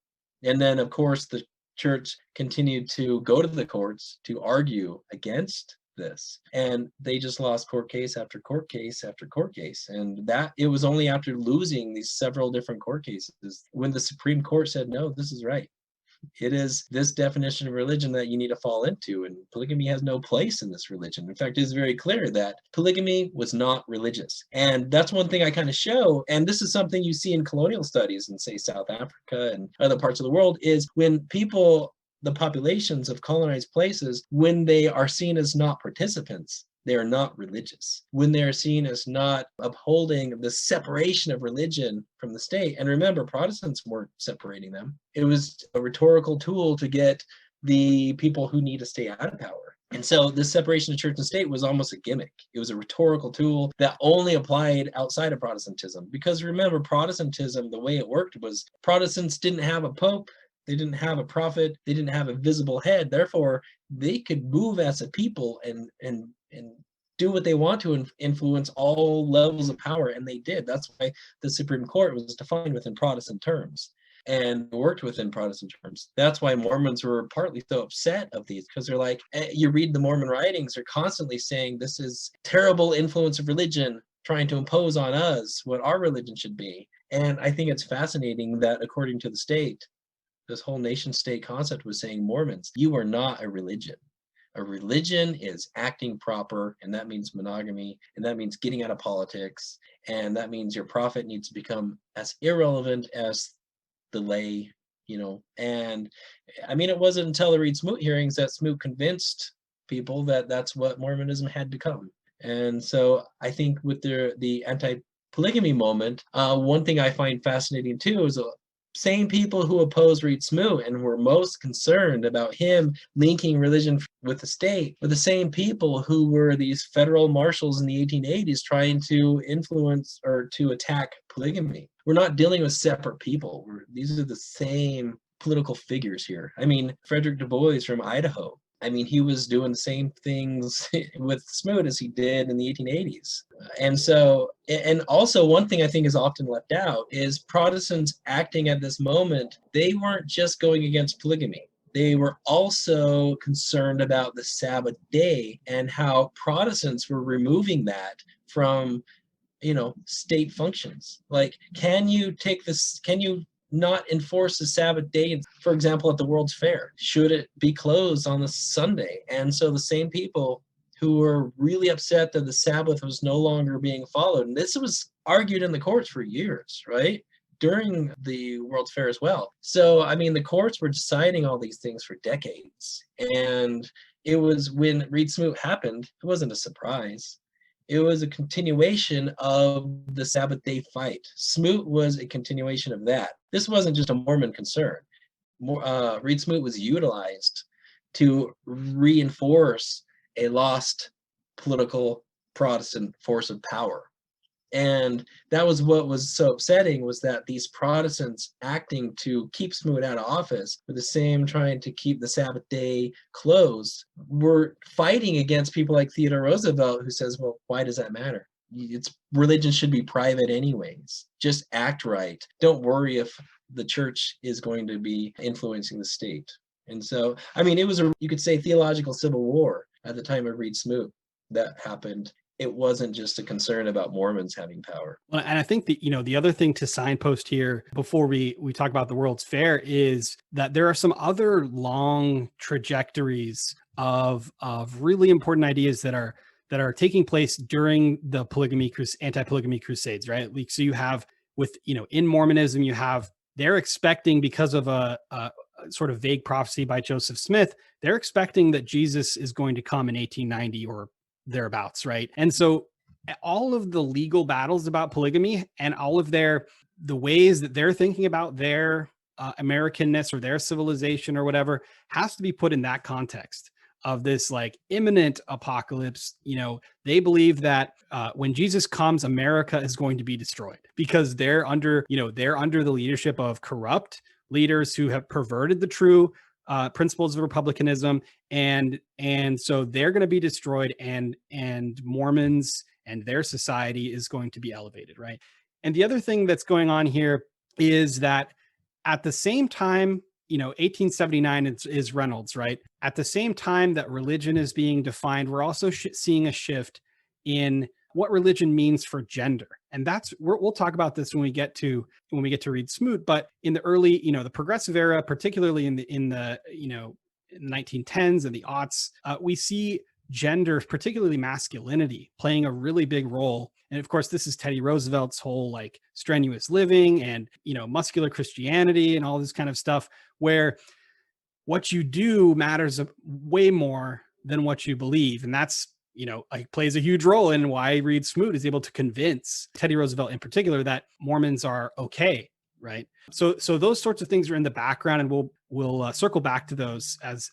And then, of course, the church continued to go to the courts to argue against this, and they just lost court case after court case after court case. And that it was only after losing these several different court cases when the Supreme Court said, no, this is right. It is this definition of religion that you need to fall into, and polygamy has no place in this religion. In fact, it's very clear that polygamy was not religious. And that's one thing I kind of show, and this is something you see in colonial studies in, say, South Africa and other parts of the world, is when people, the populations of colonized places, when they are seen as not participants, they are not religious, when they are seen as not upholding the separation of religion from the state. And remember, Protestants weren't separating them. It was a rhetorical tool to get the people who need to stay out of power. And so this separation of church and state was almost a gimmick. It was a rhetorical tool that only applied outside of Protestantism. Because remember, Protestantism, the way it worked was Protestants didn't have a pope, they didn't have a prophet, they didn't have a visible head. Therefore, they could move as a people and do what they want to influence all levels of power, and they did. That's why the Supreme Court was defined within Protestant terms and worked within Protestant terms. That's why Mormons were partly so upset of these, because they're like, you read the Mormon writings, they're constantly saying this is terrible influence of religion trying to impose on us what our religion should be. And I think it's fascinating that according to the state, this whole nation state concept was saying, Mormons, you are not a religion. A religion is acting proper, and that means monogamy, and that means getting out of politics, and that means your prophet needs to become as irrelevant as the lay, And I mean, it wasn't until the Reed Smoot hearings that Smoot convinced people that that's what Mormonism had become. And so I think with the anti-polygamy moment, one thing I find fascinating too is same people who opposed Reed Smoot and were most concerned about him linking religion with the state were the same people who were these federal marshals in the 1880s trying to influence or to attack polygamy. We're not dealing with separate people. These are the same political figures here. I mean, Frederick Du Bois from Idaho, I mean, he was doing the same things with Smoot as he did in the 1880s. And so, and also one thing I think is often left out is Protestants acting at this moment, they weren't just going against polygamy. They were also concerned about the Sabbath day and how Protestants were removing that from, state functions. Like, can you not enforce the Sabbath day, for example, at the World's Fair? Should it be closed on the Sunday? And so the same people who were really upset that the Sabbath was no longer being followed, and this was argued in the courts for years, right? During the World's Fair as well. So, I mean, the courts were deciding all these things for decades. And it was when Reed Smoot happened, it wasn't a surprise. It was a continuation of the Sabbath day fight. Smoot was a continuation of that. This wasn't just a Mormon concern. Reed Smoot was utilized to reinforce a lost political Protestant force of power. And that was what was so upsetting, was that these Protestants acting to keep Smoot out of office, with the same trying to keep the Sabbath day closed, were fighting against people like Theodore Roosevelt, who says, well, why does that matter? Religion should be private anyways. Just act right. Don't worry if the church is going to be influencing the state. And so, I mean, it was you could say, theological civil war at the time of Reed Smoot that happened. It wasn't just a concern about Mormons having power. Well, and I think the other thing to signpost here before we talk about the World's Fair is that there are some other long trajectories of really important ideas that are taking place during the anti-polygamy crusades, right? So you have in Mormonism, they're expecting, because of a sort of vague prophecy by Joseph Smith, they're expecting that Jesus is going to come in 1890 or thereabouts, right? And so all of the legal battles about polygamy and all of the ways that they're thinking about their Americanness or their civilization or whatever has to be put in that context of this like imminent apocalypse. They believe that when Jesus comes, America is going to be destroyed because they're under the leadership of corrupt leaders who have perverted the true principles of republicanism, and so they're going to be destroyed, and Mormons and their society is going to be elevated, right? And the other thing that's going on here is that at the same time, 1879 is Reynolds, right? At the same time that religion is being defined, we're also seeing a shift in what religion means for gender. And we'll talk about this when we get to Reed Smoot. But in the early, the progressive era, particularly in the 1910s and the aughts, we see gender, particularly masculinity, playing a really big role. And of course, this is Teddy Roosevelt's whole like strenuous living and, muscular Christianity and all this kind of stuff, where what you do matters way more than what you believe. And that's plays a huge role in why Reed Smoot is able to convince Teddy Roosevelt in particular that Mormons are okay, right? So those sorts of things are in the background, and we'll circle back to those as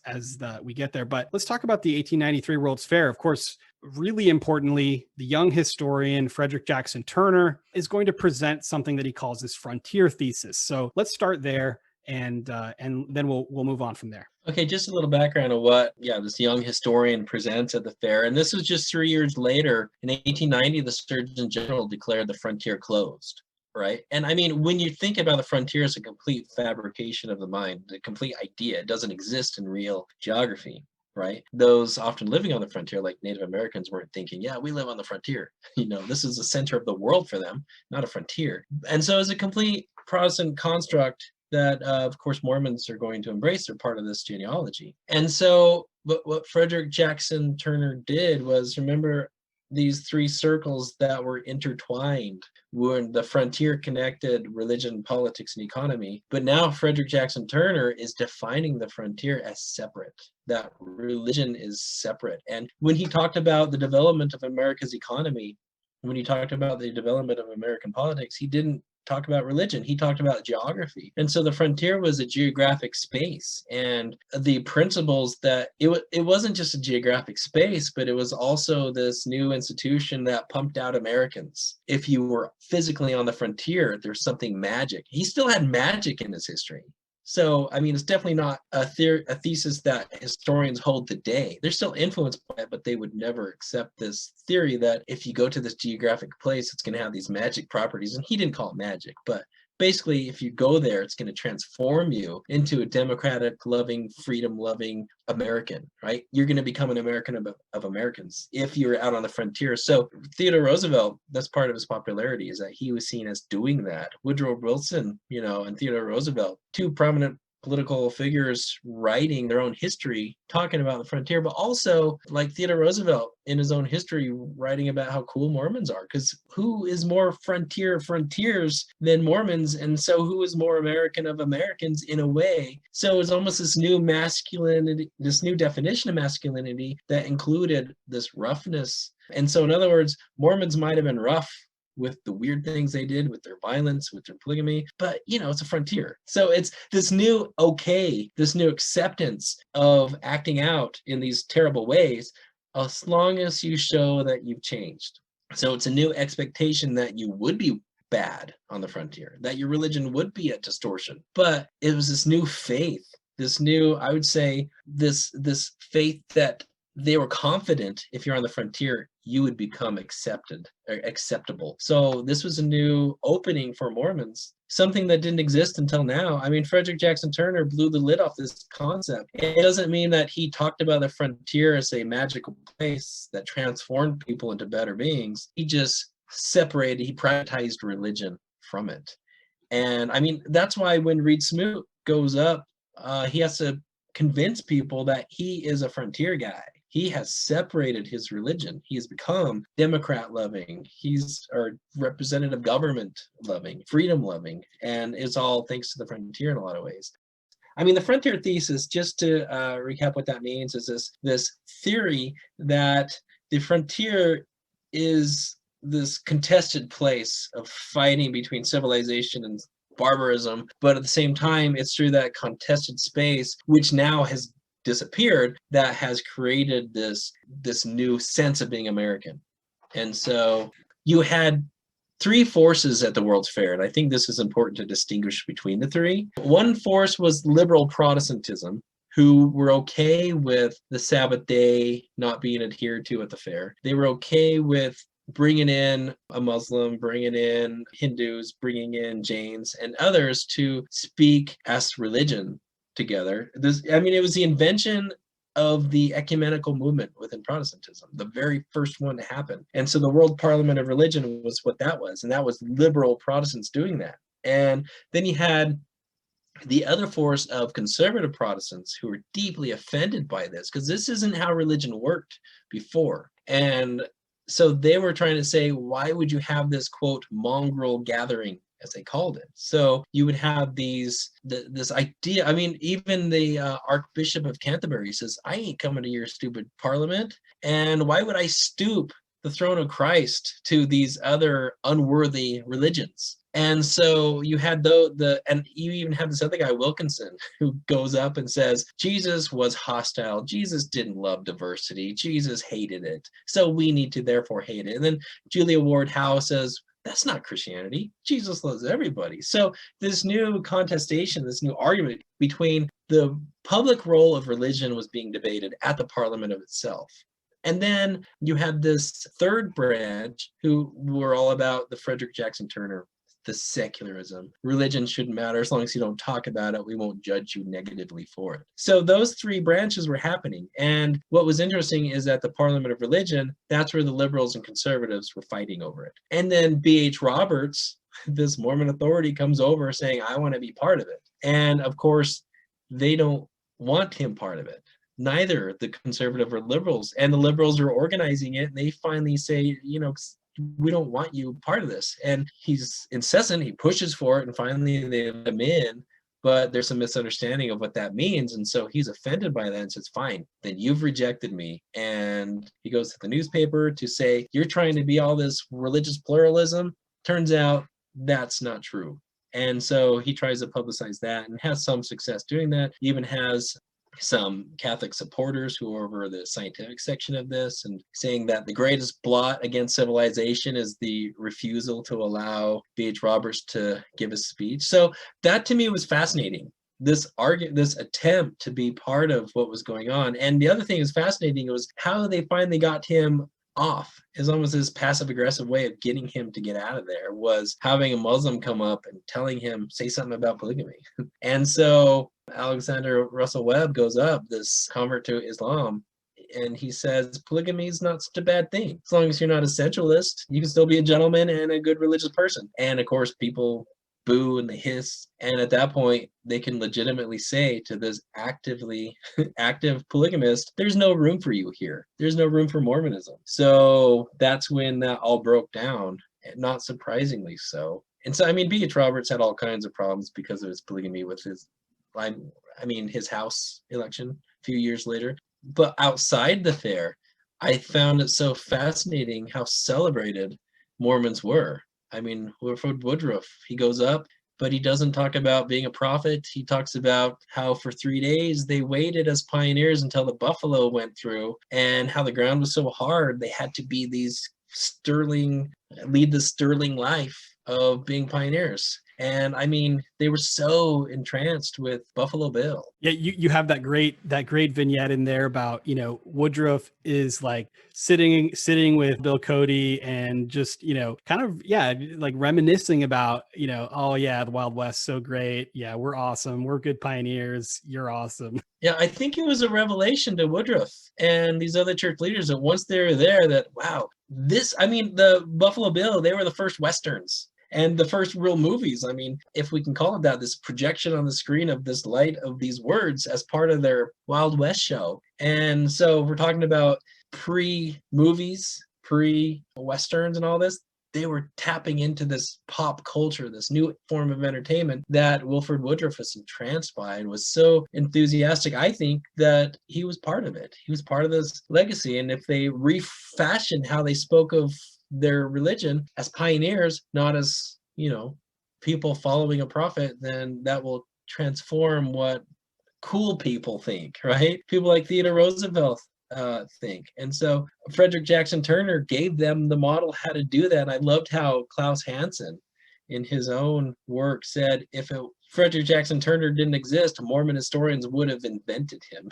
we get there. But let's talk about the 1893 World's Fair. Of course, really importantly, the young historian Frederick Jackson Turner is going to present something that he calls his frontier thesis. So let's start there, and then we'll move on from there. Okay, just a little background of what, this young historian presents at the fair. And this was just 3 years later. In 1890, the Surgeon General declared the frontier closed, right? And I mean, when you think about the frontier as a complete fabrication of the mind, a complete idea, it doesn't exist in real geography, right? Those often living on the frontier, like Native Americans, weren't thinking, yeah, we live on the frontier. This is the center of the world for them, not a frontier. And so it's a complete Protestant construct that, of course, Mormons are going to embrace. They're part of this genealogy. And so what Frederick Jackson Turner did was, remember these three circles that were intertwined when the frontier connected religion, politics, and economy. But now Frederick Jackson Turner is defining the frontier as separate, that religion is separate. And when he talked about the development of America's economy, when he talked about the development of American politics, he didn't talk about religion, he talked about geography. And so the frontier was a geographic space, and the principles that it wasn't just a geographic space, but it was also this new institution that pumped out Americans. If you were physically on the frontier, there's something magic. He still had magic in his history. So, I mean, it's definitely not a thesis that historians hold today. They're still influenced by it, but they would never accept this theory that if you go to this geographic place, it's going to have these magic properties. And he didn't call it magic, but basically, if you go there, it's going to transform you into a democratic, loving, freedom-loving American, right? You're going to become an American of Americans if you're out on the frontier. So Theodore Roosevelt, that's part of his popularity, is that he was seen as doing that. Woodrow Wilson, and Theodore Roosevelt, two prominent political figures writing their own history, talking about the frontier, but also like Theodore Roosevelt in his own history writing about how cool Mormons are, because who is more frontiers than Mormons? And so who is more American of Americans in a way? So it's almost this new masculinity, this new definition of masculinity that included this roughness. And so in other words, Mormons might have been rough with the weird things they did, with their violence, with their polygamy, but it's a frontier. So it's this new this new acceptance of acting out in these terrible ways, as long as you show that you've changed. So it's a new expectation that you would be bad on the frontier, that your religion would be a distortion. But it was this new faith, this new, I would say, this faith that they were confident if you're on the frontier, you would become acceptable. So this was a new opening for Mormons, something that didn't exist until now. I mean, Frederick Jackson Turner blew the lid off this concept. It doesn't mean that he talked about the frontier as a magical place that transformed people into better beings. He just he privatized religion from it. And I mean, that's why when Reed Smoot goes up, he has to convince people that he is a frontier guy. He has separated his religion. He has become Democrat loving. He's representative government loving, freedom loving, and it's all thanks to the frontier in a lot of ways. I mean, the frontier thesis, just to recap what that means, is this theory that the frontier is this contested place of fighting between civilization and barbarism, but at the same time, it's through that contested space, which now has disappeared, that has created this new sense of being American. And so you had three forces at the World's Fair, and I think this is important to distinguish between the three. One force was liberal Protestantism, who were okay with the Sabbath day not being adhered to at the fair. They were okay with bringing in a Muslim, bringing in Hindus, bringing in Jains and others to speak as religion together. It was the invention of the ecumenical movement within Protestantism, the very first one to happen. And so the World Parliament of Religion was what that was, and that was liberal Protestants doing that. And then you had the other force of conservative Protestants who were deeply offended by this, because this isn't how religion worked before. And so they were trying to say, why would you have this, quote, mongrel gathering, as they called it? So you would have this idea. I mean, even the Archbishop of Canterbury says, I ain't coming to your stupid parliament. And why would I stoop the throne of Christ to these other unworthy religions? And so you had and you even had this other guy, Wilkinson, who goes up and says, Jesus was hostile. Jesus didn't love diversity. Jesus hated it. So we need to therefore hate it. And then Julia Ward Howe says, that's not Christianity. Jesus loves everybody. So this new contestation, this new argument between the public role of religion was being debated at the parliament of itself. And then you had this third branch who were all about the Frederick Jackson Turner, the secularism. Religion shouldn't matter as long as you don't talk about it. We won't judge you negatively for it. So those three branches were happening. And what was interesting is that the Parliament of Religion, that's where the liberals and conservatives were fighting over it. And then B.H. Roberts, this Mormon authority, comes over saying, I want to be part of it. And of course, they don't want him part of it. Neither the conservative or liberals. And the liberals are organizing it. And they finally say, we don't want you part of this. And he's incessant, he pushes for it, and finally they let him in, but there's some misunderstanding of what that means. And so he's offended by that and says, fine, then you've rejected me. And he goes to the newspaper to say, you're trying to be all this religious pluralism. Turns out that's not true. And so he tries to publicize that and has some success doing that. He even has some Catholic supporters who are over the scientific section of this and saying that the greatest blot against civilization is the refusal to allow B.H. Roberts to give a speech. So that to me was fascinating. This attempt to be part of what was going on. And the other thing is fascinating was how they finally got him off. Is almost this passive aggressive way of getting him to get out of there was having a Muslim come up and telling him, say something about polygamy. And so Alexander Russell Webb goes up, this convert to Islam, and he says polygamy is not such a bad thing. As long as you're not a sensualist, you can still be a gentleman and a good religious person. And of course, people boo and they hiss. And at that point, they can legitimately say to this active polygamist, there's no room for you here. There's no room for Mormonism. So that's when that all broke down, not surprisingly so. And so, B.H. Roberts had all kinds of problems because of his polygamy with his House election a few years later. But outside the fair, I found it so fascinating how celebrated Mormons were. Wilford Woodruff, he goes up, but he doesn't talk about being a prophet. He talks about how for 3 days they waited as pioneers until the buffalo went through, and how the ground was so hard they had to be lead the sterling life of being pioneers. And they were so entranced with Buffalo Bill. Yeah, you have that great vignette in there about, Woodruff is like sitting with Bill Cody and just, kind of, yeah, like reminiscing about, oh yeah, the Wild West, so great. Yeah, we're awesome. We're good pioneers. You're awesome. Yeah, I think it was a revelation to Woodruff and these other church leaders that once they were there that, wow, the Buffalo Bill, they were the first Westerns. And the first real movies, if we can call it that, this projection on the screen of this light of these words as part of their Wild West show. And so we're talking about pre-movies, pre-Westerns and all this. They were tapping into this pop culture, this new form of entertainment that Wilford Woodruff was entranced by and was so enthusiastic, I think, that he was part of it. He was part of this legacy. And if they refashioned how they spoke of their religion as pioneers, not as, people following a prophet, then that will transform what cool people think, right? People like Theodore Roosevelt think. And so Frederick Jackson Turner gave them the model how to do that. And I loved how Klaus Hansen, in his own work, said if Frederick Jackson Turner didn't exist, Mormon historians would have invented him.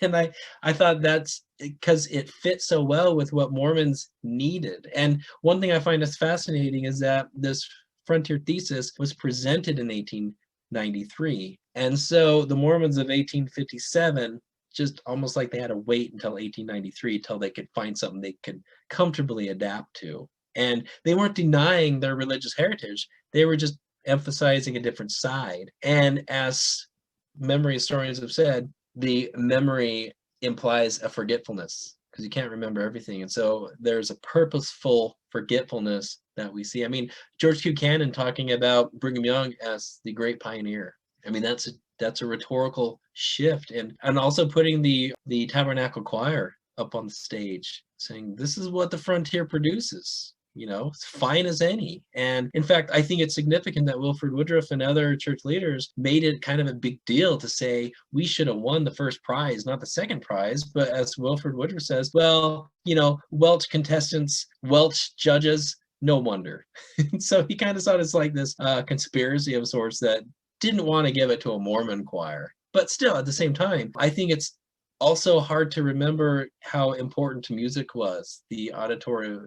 And I thought that's because it fits so well with what Mormons needed. And one thing I find is fascinating is that this frontier thesis was presented in 1893. And so the Mormons of 1857, just almost like they had to wait until 1893 till they could find something they could comfortably adapt to. And they weren't denying their religious heritage. They were just emphasizing a different side. And as memory historians have said, the memory implies a forgetfulness because you can't remember everything. And so there's a purposeful forgetfulness that we see. George Q. Cannon talking about Brigham Young as the great pioneer. That's a rhetorical shift. And also putting the Tabernacle Choir up on the stage saying, this is what the frontier produces. It's fine as any. And in fact, I think it's significant that Wilford Woodruff and other church leaders made it kind of a big deal to say we should have won the first prize, not the second prize. But as Wilford Woodruff says, well, Welsh contestants, Welsh judges, no wonder. So he kind of saw it as like this conspiracy of sorts that didn't want to give it to a Mormon choir. But still, at the same time, I think it's also hard to remember how important music was, the auditory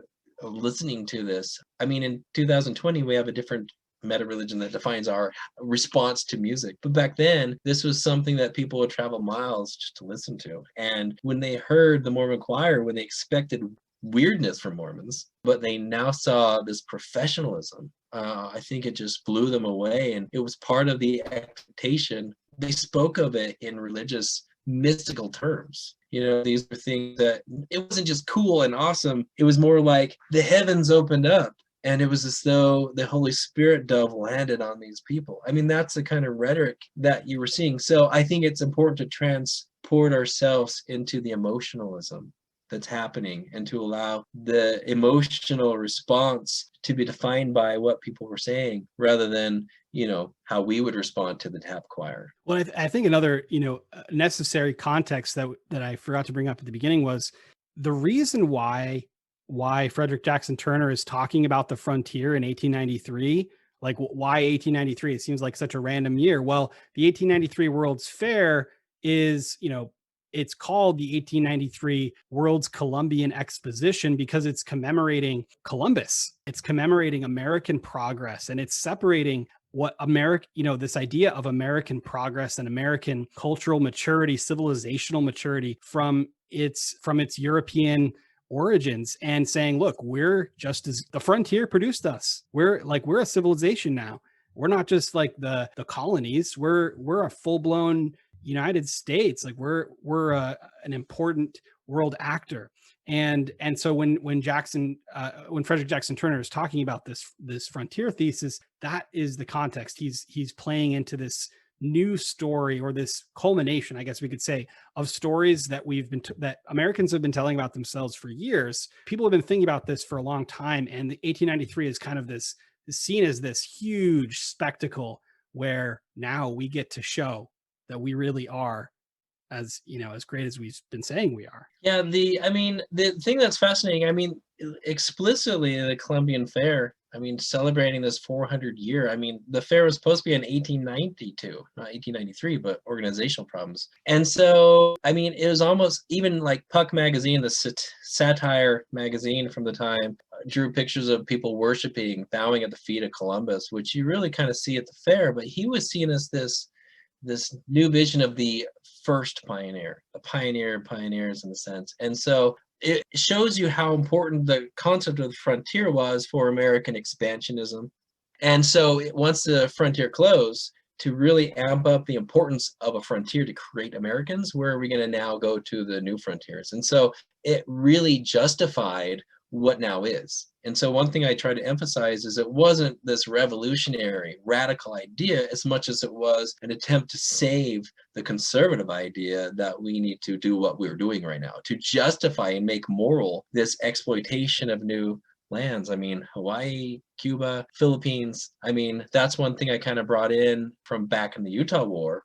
of listening to this. I mean, in 2020, we have a different meta religion that defines our response to music. But back then, this was something that people would travel miles just to listen to. And when they heard the Mormon choir, when they expected weirdness from Mormons, but they now saw this professionalism, I think it just blew them away. And it was part of the expectation. They spoke of it in religious mystical terms. These were things that it wasn't just cool and awesome. It was more like the heavens opened up and it was as though the Holy Spirit dove landed on these people. I mean, that's the kind of rhetoric that you were seeing. So I think it's important to transport ourselves into the emotionalism that's happening and to allow the emotional response to be defined by what people were saying rather than how we would respond to the tap choir. Well, I think another necessary context that I forgot to bring up at the beginning was the reason why Frederick Jackson Turner is talking about the frontier in 1893. Like, why 1893? It seems like such a random year. Well, the 1893 World's Fair is it's called the 1893 World's Colombian Exposition because it's commemorating Columbus. It's commemorating American progress, and it's separating what this idea of American progress and American cultural maturity, civilizational maturity from its European origins, and saying, look, we're just as the frontier produced us. We're a civilization now. We're not just like the colonies. We're a full-blown United States. Like we're an important world actor. And so when Frederick Jackson Turner is talking about this frontier thesis, that is the context. He's playing into this new story, or this culmination, I guess we could say, of stories that that Americans have been telling about themselves for years. People have been thinking about this for a long time, and the 1893 is kind of this seen as this huge spectacle where now we get to show that we really are as great as we've been saying we are. Yeah, the thing that's fascinating, explicitly in the Colombian Fair, celebrating this 400 year, the fair was supposed to be in 1892, not 1893, but organizational problems. And so, it was almost even like Puck magazine, the satire magazine from the time, drew pictures of people worshiping, bowing at the feet of Columbus, which you really kind of see at the fair. But he was seen as this new vision of the first pioneer, the pioneers in a sense. And so it shows you how important the concept of the frontier was for American expansionism. And so once the frontier closed, to really amp up the importance of a frontier to create Americans, where are we going to now go to the new frontiers? And so it really justified what now is. And so one thing I try to emphasize is it wasn't this revolutionary, radical idea as much as it was an attempt to save the conservative idea that we need to do what we're doing right now, to justify and make moral this exploitation of new lands. Hawaii, Cuba, Philippines. That's one thing I kind of brought in from back in the Utah War.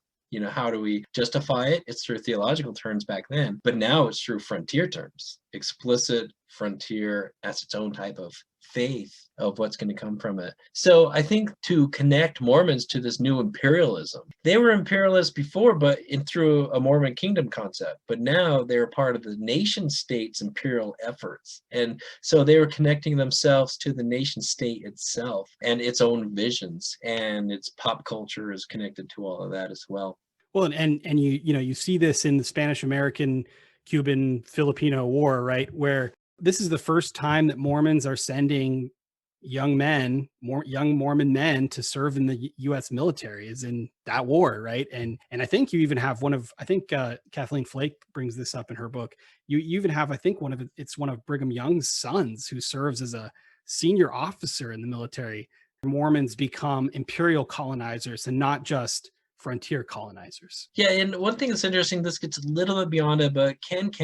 How do we justify it? It's through theological terms back then, but now it's through frontier terms, explicit frontier as its own type of faith of what's going to come from it. So I think to connect Mormons to this new imperialism, they were imperialists before, but through a Mormon kingdom concept, but now they're part of the nation state's imperial efforts. And so they were connecting themselves to the nation state itself and its own visions, and its pop culture is connected to all of that as well. Well, and you see this in the Spanish American, Cuban, Filipino War, right? Where this is the first time that Mormons are sending young Mormon men to serve in the U.S. military, is in that war, right? And I think you even have Kathleen Flake brings this up in her book. You even have, I think, one of Brigham Young's sons who serves as a senior officer in the military. Mormons become imperial colonizers and not just frontier colonizers. Yeah, and one thing that's interesting, this gets a little bit beyond it, but Kenneth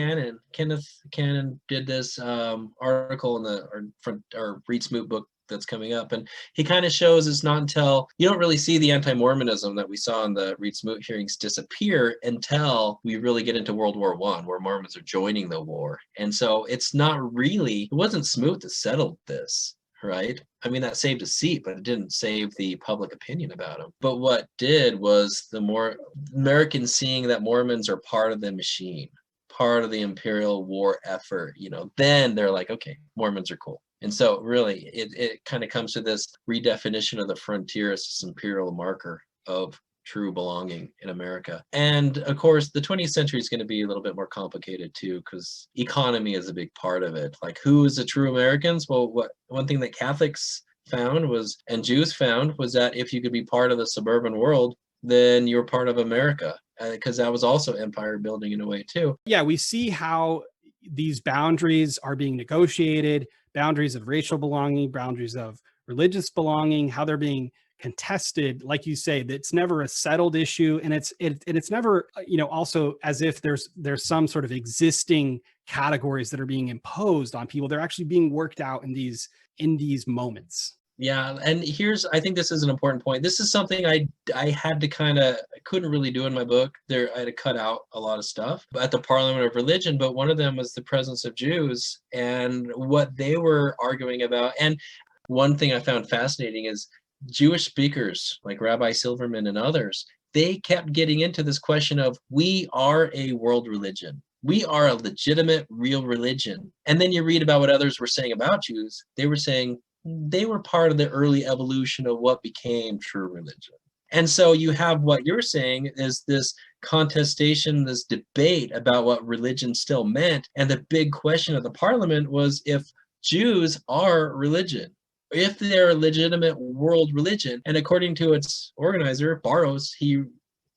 Cannon did this article in the or Reed Smoot book that's coming up, and he kind of shows it's not until you don't really see the anti-Mormonism that we saw in the Reed Smoot hearings disappear until we really get into World War One, where Mormons are joining the war. And so it's not really, it wasn't Smoot that settled this, right? I mean, that saved his seat, but it didn't save the public opinion about him. But what did was the more Americans seeing that Mormons are part of the machine, part of the imperial war effort, then they're like, okay, Mormons are cool. And so really, it kind of comes to this redefinition of the frontier as this imperial marker of true belonging in America. And of course, the 20th century is going to be a little bit more complicated too, because economy is a big part of it. Like, who is the true Americans? Well, one thing that Catholics found was, and Jews found, was that if you could be part of the suburban world, then you're part of America, because that was also empire building in a way too. Yeah, we see how these boundaries are being negotiated, boundaries of racial belonging, boundaries of religious belonging, how they're being contested. Like you say, that's never a settled issue, and it's never, also as if there's some sort of existing categories that are being imposed on people. They're actually being worked out in these moments. Yeah, and I think this is an important point. This is something I had to couldn't really do in my book. I had to cut out a lot of stuff at the Parliament of Religion, but one of them was the presence of Jews and what they were arguing about. And one thing I found fascinating is Jewish speakers like Rabbi Silverman and others, they kept getting into this question of, we are a world religion. We are a legitimate, real religion. And then you read about what others were saying about Jews. They were saying they were part of the early evolution of what became true religion. And so you have what you're saying is this contestation, this debate about what religion still meant. And the big question of the parliament was if Jews are religion, if they're a legitimate world religion. And according to its organizer, Barrows, he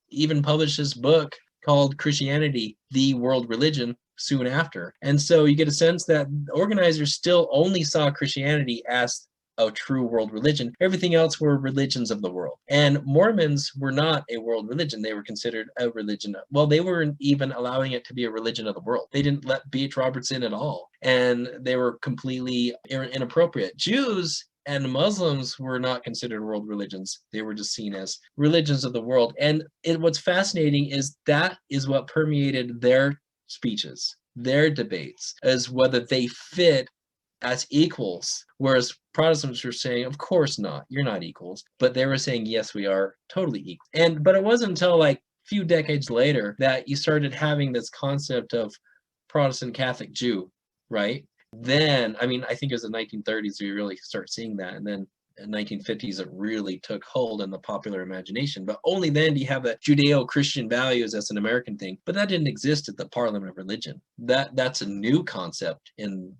even published this book called Christianity, the World Religion, soon after. And so you get a sense that organizers still only saw Christianity as a true world religion. Everything else were religions of the world. And Mormons were not a world religion. They were considered a religion. Well, they weren't even allowing it to be a religion of the world. They didn't let B.H. Roberts in at all. And they were completely inappropriate. Jews and Muslims were not considered world religions. They were just seen as religions of the world. And what's fascinating is that is what permeated their speeches, their debates, as whether they fit as equals, whereas Protestants were saying, of course not, you're not equals, but they were saying, yes, we are totally equal. But it wasn't until like a few decades later that you started having this concept of Protestant Catholic Jew, right? Then, I think it was the 1930s we really start seeing that, and then in the 1950s it really took hold in the popular imagination. But only then do you have the Judeo-Christian values as an American thing. But that didn't exist at the Parliament of Religion. That's a new concept in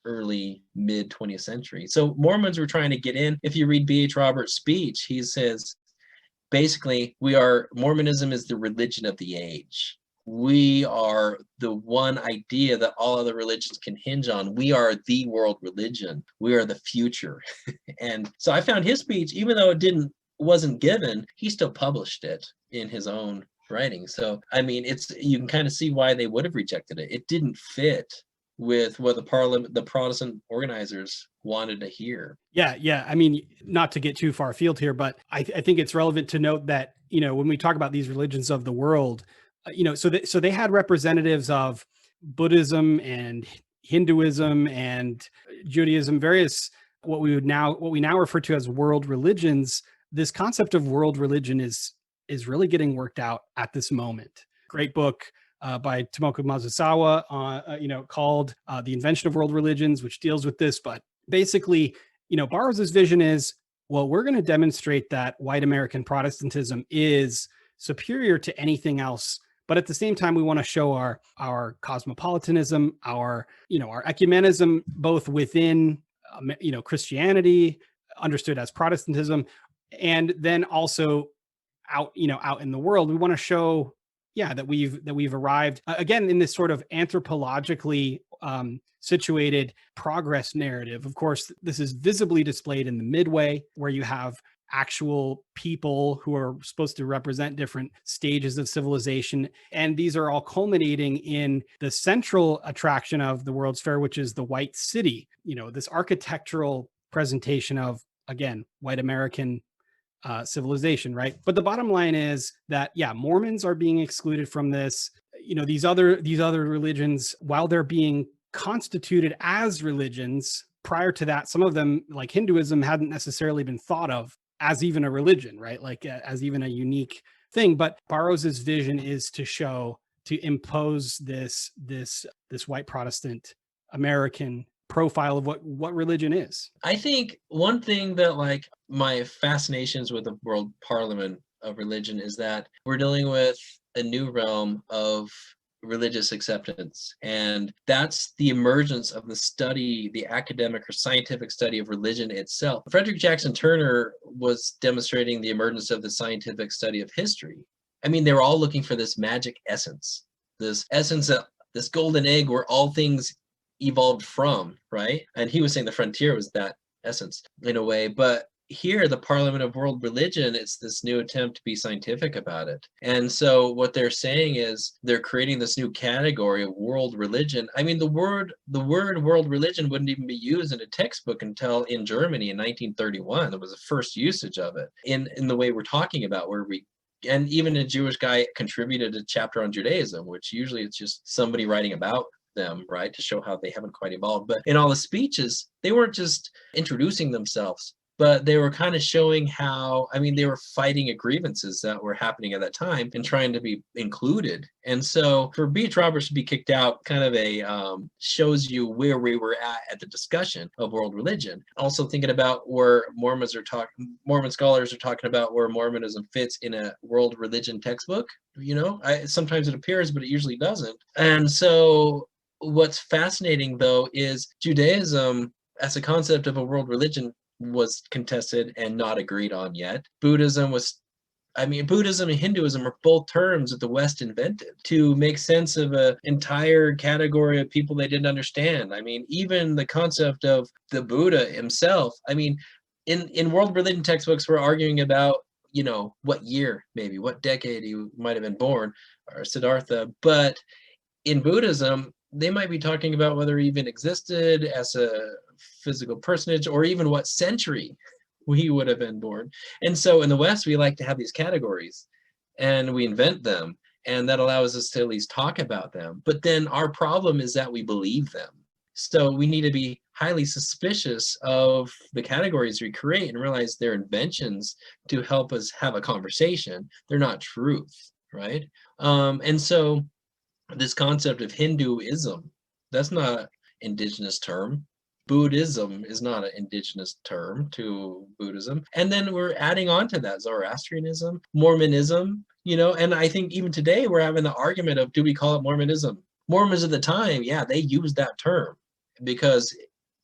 early mid 20th century. So Mormons were trying to get in. If you read B.H. Roberts' speech, he says basically Mormonism is the religion of the age. We are the one idea that all other religions can hinge on. We are the world religion. We are the future. And so I found his speech, even though it wasn't given, he still published it in his own writing. So you can kind of see why they would have rejected it. It didn't fit with what the Protestant organizers wanted to hear. Yeah. Not to get too far afield here, but I think it's relevant to note that, when we talk about these religions of the world, so they had representatives of Buddhism and Hinduism and Judaism, various what we now refer to as world religions. This concept of world religion is really getting worked out at this moment. Great book by Tomoka Mazusawa, called The Invention of World Religions, which deals with this. But basically, Barrows' vision is, well, we're going to demonstrate that white American Protestantism is superior to anything else. But at the same time, we want to show our cosmopolitanism, our ecumenism, both within, Christianity, understood as Protestantism, and then also out in the world. We want to show, that we've arrived again in this sort of anthropologically situated progress narrative. Of course, this is visibly displayed in the Midway, where you have actual people who are supposed to represent different stages of civilization. And these are all culminating in the central attraction of the World's Fair, which is the White City, this architectural presentation of, again, white American civilization, right? But the bottom line is that, yeah, Mormons are being excluded from this. These other religions, while they're being constituted as religions, prior to that, some of them, like Hinduism, hadn't necessarily been thought of as even a religion, right? Like as even a unique thing. But Barrows's vision is to impose this white Protestant American profile of what religion is. I think one thing that, like, my fascinations with the World Parliament of Religion is that we're dealing with a new realm of religious acceptance, and that's the emergence of the study, the academic or scientific study of religion itself. Frederick Jackson Turner was demonstrating the emergence of the scientific study of history. I mean, they were all looking for this magic essence, this golden egg where all things evolved from, right? And he was saying the frontier was that essence in a way. But here, the Parliament of World Religion, it's this new attempt to be scientific about it. And so what they're saying is they're creating this new category of world religion. I mean, the word world religion wouldn't even be used in a textbook until in Germany in 1931. That was the first usage of it in the way we're talking about, and even a Jewish guy contributed a chapter on Judaism, which usually it's just somebody writing about them, right, to show how they haven't quite evolved. But in all the speeches, they weren't just introducing themselves, but they were kind of showing how, I mean, they were fighting grievances that were happening at that time and trying to be included. And so for B.H. Roberts to be kicked out kind of shows you where we were at the discussion of world religion. Also thinking about where Mormon scholars are talking about where Mormonism fits in a world religion textbook. Sometimes it appears, but it usually doesn't. And so what's fascinating, though, is Judaism as a concept of a world religion was contested and not agreed on yet. Buddhism and Hinduism are both terms that the West invented to make sense of an entire category of people they didn't understand. I mean, even the concept of the Buddha himself, I mean, in world religion textbooks, we're arguing about, what year, maybe, what decade he might have been born, or Siddhartha. But in Buddhism, they might be talking about whether he even existed as a physical personage or even what century he would have been born. And so in the West, we like to have these categories and we invent them, and that allows us to at least talk about them. But then our problem is that we believe them. So we need to be highly suspicious of the categories we create and realize they're inventions to help us have a conversation. They're not truth, right? And so this concept of Hinduism, that's not an indigenous term. Buddhism is not an indigenous term to Buddhism. And then we're adding on to that Zoroastrianism, Mormonism, and I think even today we're having the argument of, do we call it Mormonism? Mormons at the time, yeah, they used that term because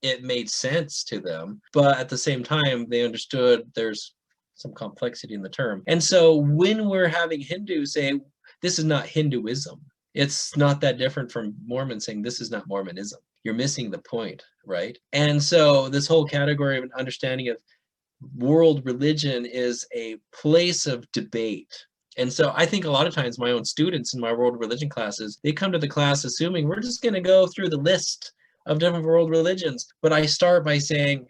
it made sense to them. But at the same time, they understood there's some complexity in the term. And so when we're having Hindus say, this is not Hinduism, it's not that different from Mormons saying this is not Mormonism. You're missing the point, right? And so this whole category of an understanding of world religion is a place of debate. And so I think a lot of times my own students in my world religion classes, they come to the class assuming we're just going to go through the list of different world religions. But I start by saying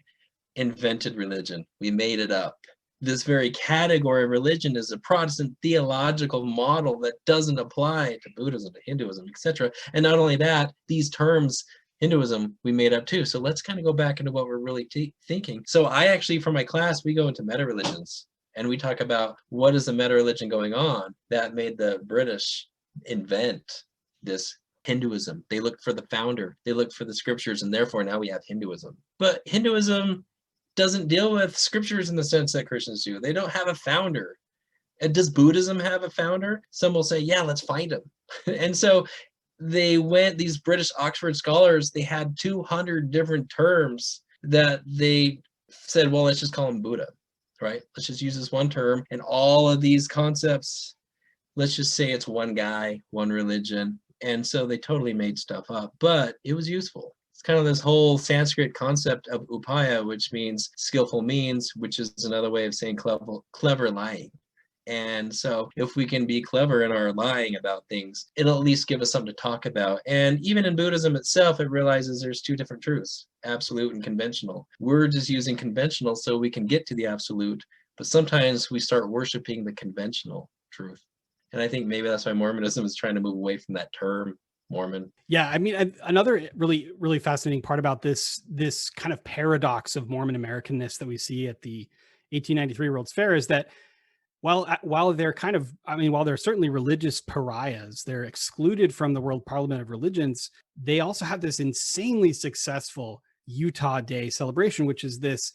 invented religion. We made it up. This very category of religion is a Protestant theological model that doesn't apply to Buddhism, to Hinduism, etc. And not only that, these terms, Hinduism, we made up too. So let's kind of go back into what we're really thinking. So I actually, for my class, we go into meta-religions and we talk about what is the meta-religion going on that made the British invent this Hinduism. They looked for the founder, they looked for the scriptures, and therefore now we have Hinduism. But Hinduism doesn't deal with scriptures in the sense that Christians do. They don't have a founder. And does Buddhism have a founder? Some will say, yeah, let's find him. And so these British Oxford scholars, they had 200 different terms that they said, well, let's just call him Buddha, right? Let's just use this one term. And all of these concepts, let's just say it's one guy, one religion. And so they totally made stuff up, but it was useful. It's kind of this whole Sanskrit concept of upaya, which means skillful means, which is another way of saying clever lying. And so if we can be clever in our lying about things, it'll at least give us something to talk about. And even in Buddhism itself, it realizes there's two different truths, absolute and conventional. We're just using conventional so we can get to the absolute, but sometimes we start worshiping the conventional truth. And I think maybe that's why Mormonism is trying to move away from that term Mormon. Yeah, I mean, another really fascinating part about this kind of paradox of Mormon Americanness that we see at the 1893 World's Fair is that while they're kind of, I mean, while they're certainly religious pariahs, they're excluded from the World Parliament of Religions. They also have this insanely successful Utah Day celebration, which is this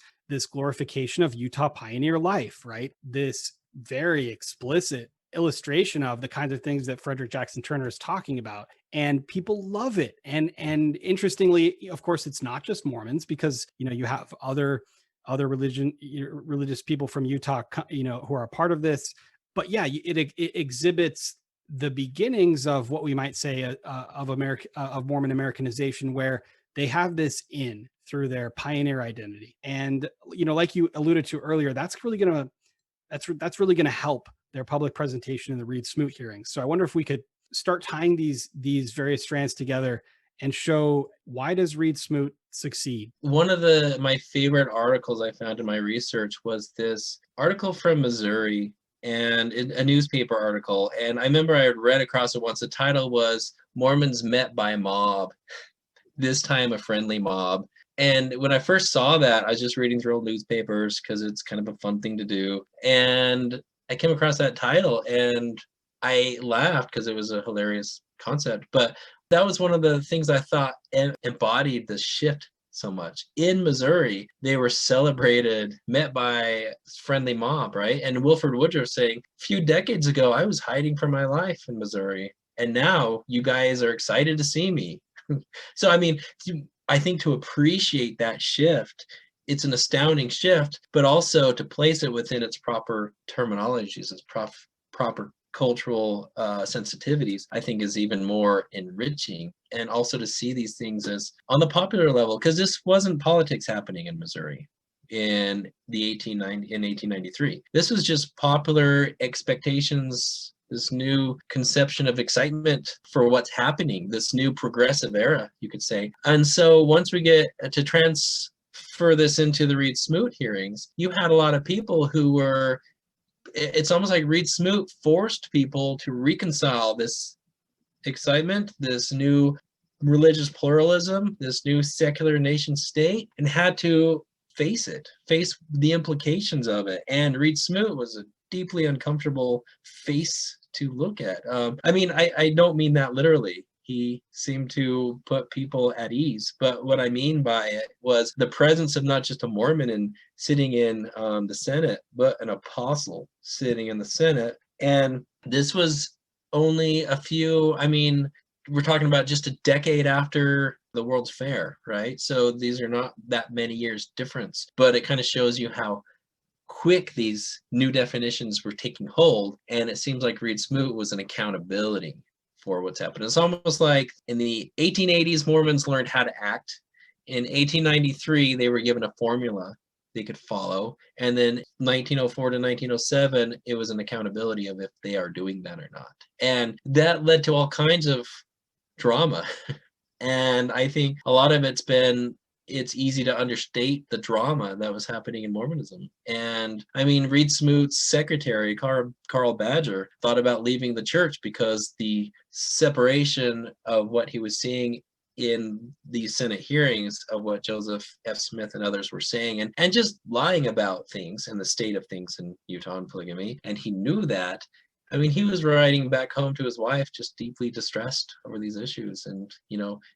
glorification of Utah pioneer life, right? This very explicit illustration of the kinds of things that Frederick Jackson Turner is talking about, and people love it. And interestingly, of course, it's not just Mormons, because you have other religious people from Utah, who are a part of this. But yeah, it exhibits the beginnings of what we might say of Mormon Americanization, where they have this in through their pioneer identity. And like you alluded to earlier, that's really gonna help their public presentation in the Reed Smoot hearings. So I wonder if we could start tying these various strands together and show, why does Reed Smoot succeed? One of my favorite articles I found in my research was this article from Missouri, and a newspaper article. And I remember I had read across it once. The title was "Mormons Met by Mob," this time a friendly mob. And when I first saw that, I was just reading through old newspapers because it's kind of a fun thing to do. And I came across that title and I laughed because it was a hilarious concept. But that was one of the things I thought embodied the shift so much. In Missouri, they were celebrated, met by friendly mob, right? And Wilford Woodruff saying, a few decades ago, I was hiding from my life in Missouri. And now you guys are excited to see me. So, I mean, I think to appreciate that shift, it's an astounding shift, but also to place it within its proper terminologies, its proper cultural sensitivities, I think is even more enriching. And also to see these things as on the popular level, because this wasn't politics happening in Missouri in 1893. This was just popular expectations, this new conception of excitement for what's happening, this new progressive era, you could say. And so once we get to transfer this into the Reed Smoot hearings, you had a lot of people who were, it's almost like Reed Smoot forced people to reconcile this excitement, this new religious pluralism, this new secular nation state, and had to face the implications of it. And Reed Smoot was a deeply uncomfortable face to look at. I mean, I don't mean that literally. He seemed to put people at ease. But what I mean by it was the presence of not just a Mormon sitting in the Senate, but an apostle sitting in the Senate. And this was only we're talking about just a decade after the World's Fair, right? So these are not that many years difference, but it kind of shows you how quick these new definitions were taking hold. And it seems like Reed Smoot was an accountability for what's happened. It's almost like in the 1880s, Mormons learned how to act. In 1893, they were given a formula they could follow. And then 1904 to 1907, it was an accountability of if they are doing that or not. And that led to all kinds of drama. And I think a lot of it's easy to understate the drama that was happening in Mormonism. And I mean, Reed Smoot's secretary, Carl Badger, thought about leaving the church because the separation of what he was seeing in the Senate hearings of what Joseph F. Smith and others were saying, and just lying about things and the state of things in Utah and polygamy. And he knew that. I mean, he was writing back home to his wife, just deeply distressed over these issues. And,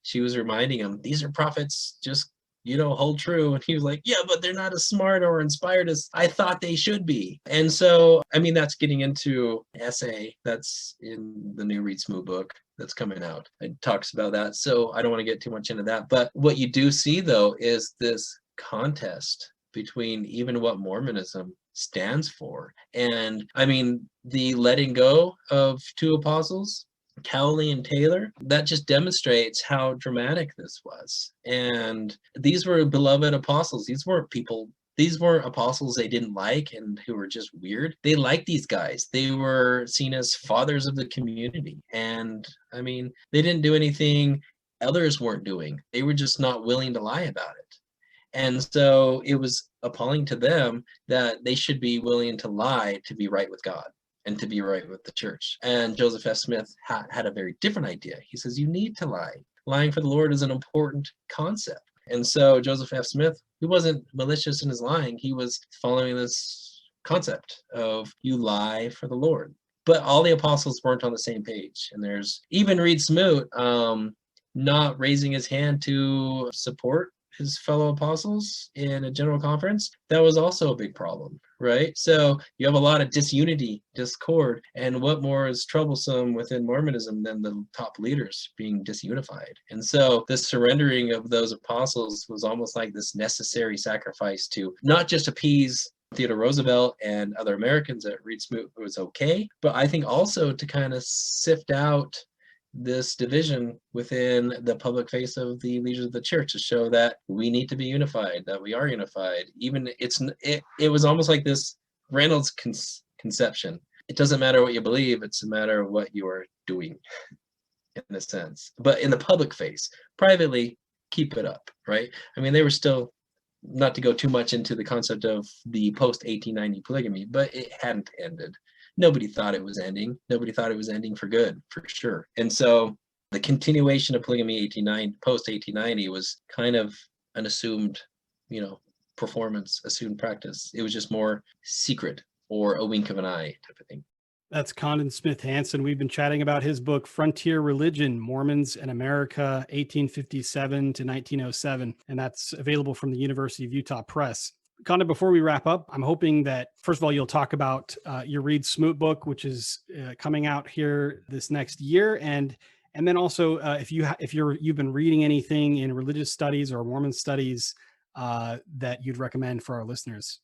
she was reminding him, these are prophets, just, hold true. And he was like, yeah, but they're not as smart or inspired as I thought they should be. And so, I mean, that's getting into an essay that's in the new Reed Smoot book that's coming out. It talks about that. So I don't want to get too much into that. But what you do see, though, is this contest between even what Mormonism stands for. And I mean, the letting go of two apostles, Cowley and Taylor, that just demonstrates how dramatic this was. And these were beloved apostles. These weren't apostles they didn't like and who were just weird. They liked these guys. They were seen as fathers of the community. And I mean, they didn't do anything others weren't doing. They were just not willing to lie about it. And so it was appalling to them that they should be willing to lie to be right with God and to be right with the church. And Joseph F. Smith had a very different idea. He says, you need to lie. Lying for the Lord is an important concept. And so Joseph F. Smith, he wasn't malicious in his lying. He was following this concept of you lie for the Lord. But all the apostles weren't on the same page. And there's even Reed Smoot not raising his hand to support his fellow apostles in a general conference. That was also a big problem, right? So you have a lot of disunity, discord, and what more is troublesome within Mormonism than the top leaders being disunified? And so the surrendering of those apostles was almost like this necessary sacrifice to not just appease Theodore Roosevelt and other Americans that Reed Smoot was okay, but I think also to kind of sift out this division within the public face of the leaders of the church to show that we need to be unified, that we are unified. Even it was almost like this Reynolds conception. It doesn't matter what you believe, it's a matter of what you are doing in a sense. But in the public face, privately, keep it up, right? I mean, they were still, not to go too much into the concept of the post-1890 polygamy, but it hadn't ended. Nobody thought it was ending. Nobody thought it was ending for good, for sure. And so the continuation of polygamy post-1890 was kind of an assumed, performance, assumed practice. It was just more secret or a wink of an eye type of thing. That's Konden Smith Hansen. We've been chatting about his book, Frontier Religion, Mormons in America, 1857 to 1907. And that's available from the University of Utah Press. Konden, before we wrap up, I'm hoping that, first of all, you'll talk about your Reed Smoot book, which is coming out here this next year. And then also, if you've been reading anything in religious studies or Mormon studies that you'd recommend for our listeners.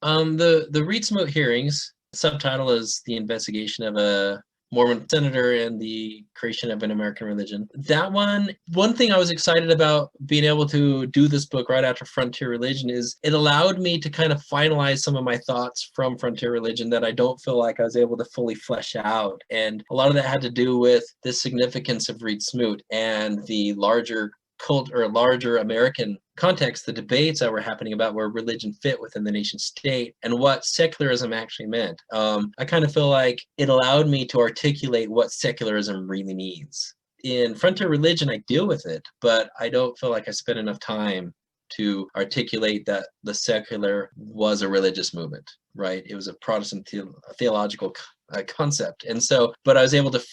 The Reed Smoot hearings, subtitle is The Investigation of a Mormon Senator and the Creation of an American Religion. That one thing I was excited about being able to do this book right after Frontier Religion is it allowed me to kind of finalize some of my thoughts from Frontier Religion that I don't feel like I was able to fully flesh out. And a lot of that had to do with the significance of Reed Smoot and the larger larger American context, the debates that were happening about where religion fit within the nation state and what secularism actually meant. I kind of feel like it allowed me to articulate what secularism really means. In Frontier Religion, I deal with it, but I don't feel like I spent enough time to articulate that the secular was a religious movement, right? It was a Protestant theological concept. And so, but I was able to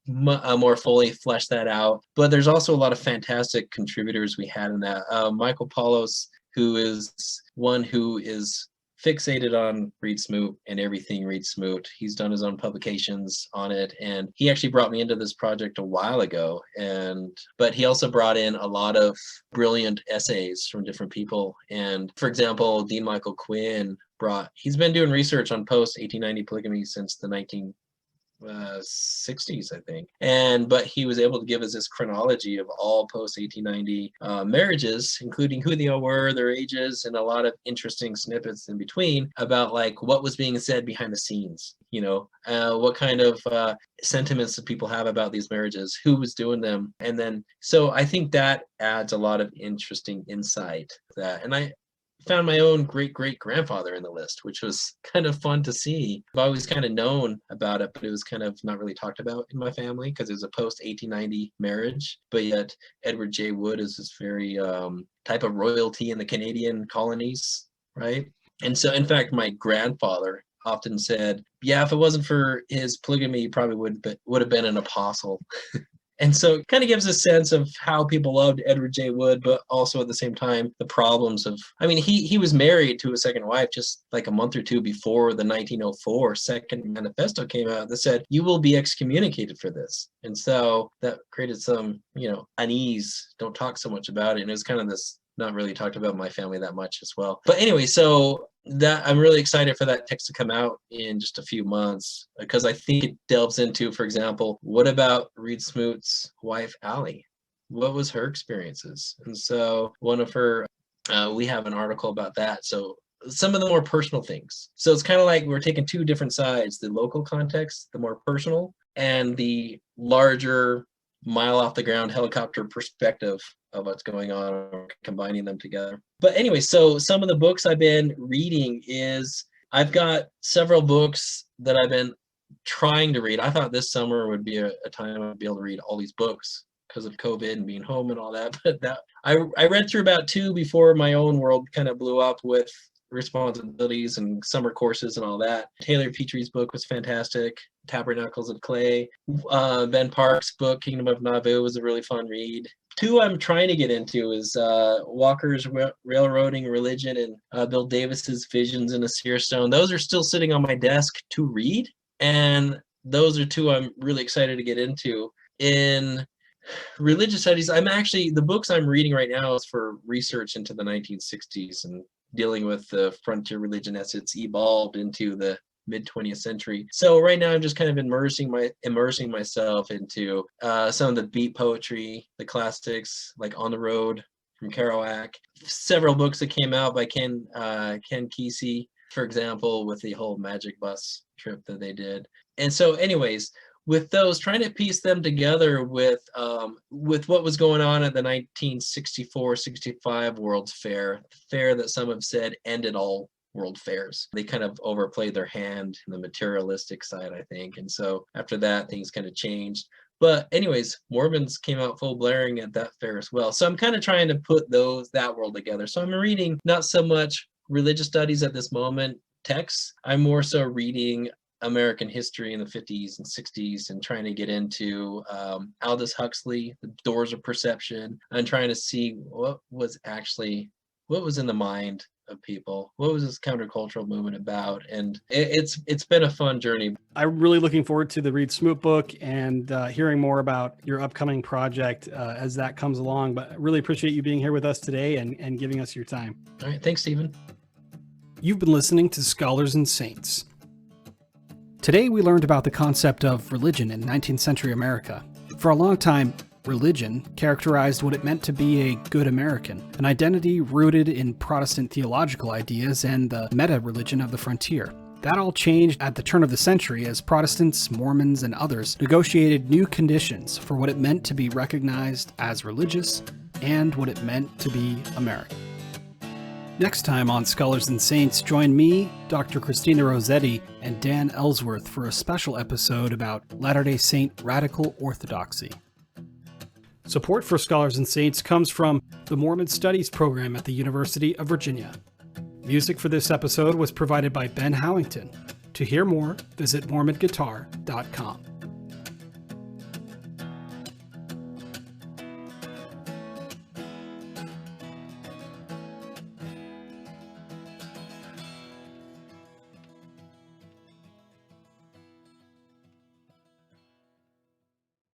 more fully flesh that out. But there's also a lot of fantastic contributors we had in that. Michael Paulos, who is one who is fixated on Reed Smoot and everything Reed Smoot. He's done his own publications on it, and he actually brought me into this project a while ago. But he also brought in a lot of brilliant essays from different people. And for example, Dean Michael Quinn he's been doing research on post-1890 polygamy since the 60s, I think. But he was able to give us this chronology of all post-1890 marriages, including who they all were, their ages, and a lot of interesting snippets in between about like what was being said behind the scenes, what kind of sentiments that people have about these marriages, who was doing them. And then, so I think that adds a lot of interesting insight. And I found my own great-great-grandfather in the list, which was kind of fun to see. I've always kind of known about it, but it was kind of not really talked about in my family because it was a post-1890 marriage. But yet Edward J. Wood is this very type of royalty in the Canadian colonies, right? And so, in fact, my grandfather often said, yeah, if it wasn't for his polygamy, he probably would have been an apostle. And so it kind of gives a sense of how people loved Edward J. Wood, but also at the same time, the problems of, he was married to a second wife just like a month or two before the 1904 Second Manifesto came out that said, you will be excommunicated for this. And so that created some, unease. Don't talk so much about it. And it was kind of this, not really talked about in my family that much as well. But anyway, so that I'm really excited for that text to come out in just a few months, because I think it delves into, for example, what about Reed Smoot's wife, Allie? What was her experiences? And so one of her, we have an article about that. So some of the more personal things. So it's kind of like we're taking two different sides, the local context, the more personal, and the larger mile off the ground helicopter perspective of what's going on, combining them together. But anyway, so some of the books I've been reading is, I've got several books that I've been trying to read. I thought this summer would be a time I'd be able to read all these books because of COVID and being home and all that. But that I read through about two before my own world kind of blew up with responsibilities and summer courses and all that. Taylor Petrie's book was fantastic. Tabernacles of Clay. Ben Park's book, Kingdom of Nauvoo, was a really fun read. Two I'm trying to get into is Walker's Railroading Religion and Bill Davis's Visions in a Seer Stone. Those are still sitting on my desk to read, and those are two I'm really excited to get into. In religious studies, the books I'm reading right now is for research into the 1960s and dealing with the frontier religion as it's evolved into the mid 20th century. So right now I'm just kind of immersing myself into some of the beat poetry, the classics like On the Road from Kerouac, several books that came out by Ken Kesey, for example, with the whole Magic Bus trip that they did. And so anyways, with those, trying to piece them together with what was going on at the 1964-65 World's Fair, the fair that some have said ended all world fairs. They kind of overplayed their hand in the materialistic side, I think. And so after that, things kind of changed. But anyways, Mormons came out full blaring at that fair as well. So I'm kind of trying to put that world together. So I'm reading not so much religious studies at this moment, texts. I'm more so reading American history in the 50s and 60s and trying to get into Aldous Huxley, The Doors of Perception, and trying to see what was in the mind of people. What was this countercultural movement about? And it's been a fun journey. I'm really looking forward to the Reed Smoot book and hearing more about your upcoming project as that comes along. But I really appreciate you being here with us today and giving us your time. All right. Thanks, Stephen. You've been listening to Scholars and Saints. Today we learned about the concept of religion in 19th century America. For a long time, religion characterized what it meant to be a good American, an identity rooted in Protestant theological ideas and the meta-religion of the frontier. That all changed at the turn of the century as Protestants, Mormons, and others negotiated new conditions for what it meant to be recognized as religious and what it meant to be American. Next time on Scholars and Saints, join me, Dr. Christina Rossetti, and Dan Ellsworth for a special episode about Latter-day Saint radical orthodoxy. Support for Scholars and Saints comes from the Mormon Studies program at the University of Virginia. Music for this episode was provided by Ben Howington. To hear more, visit mormonguitar.com.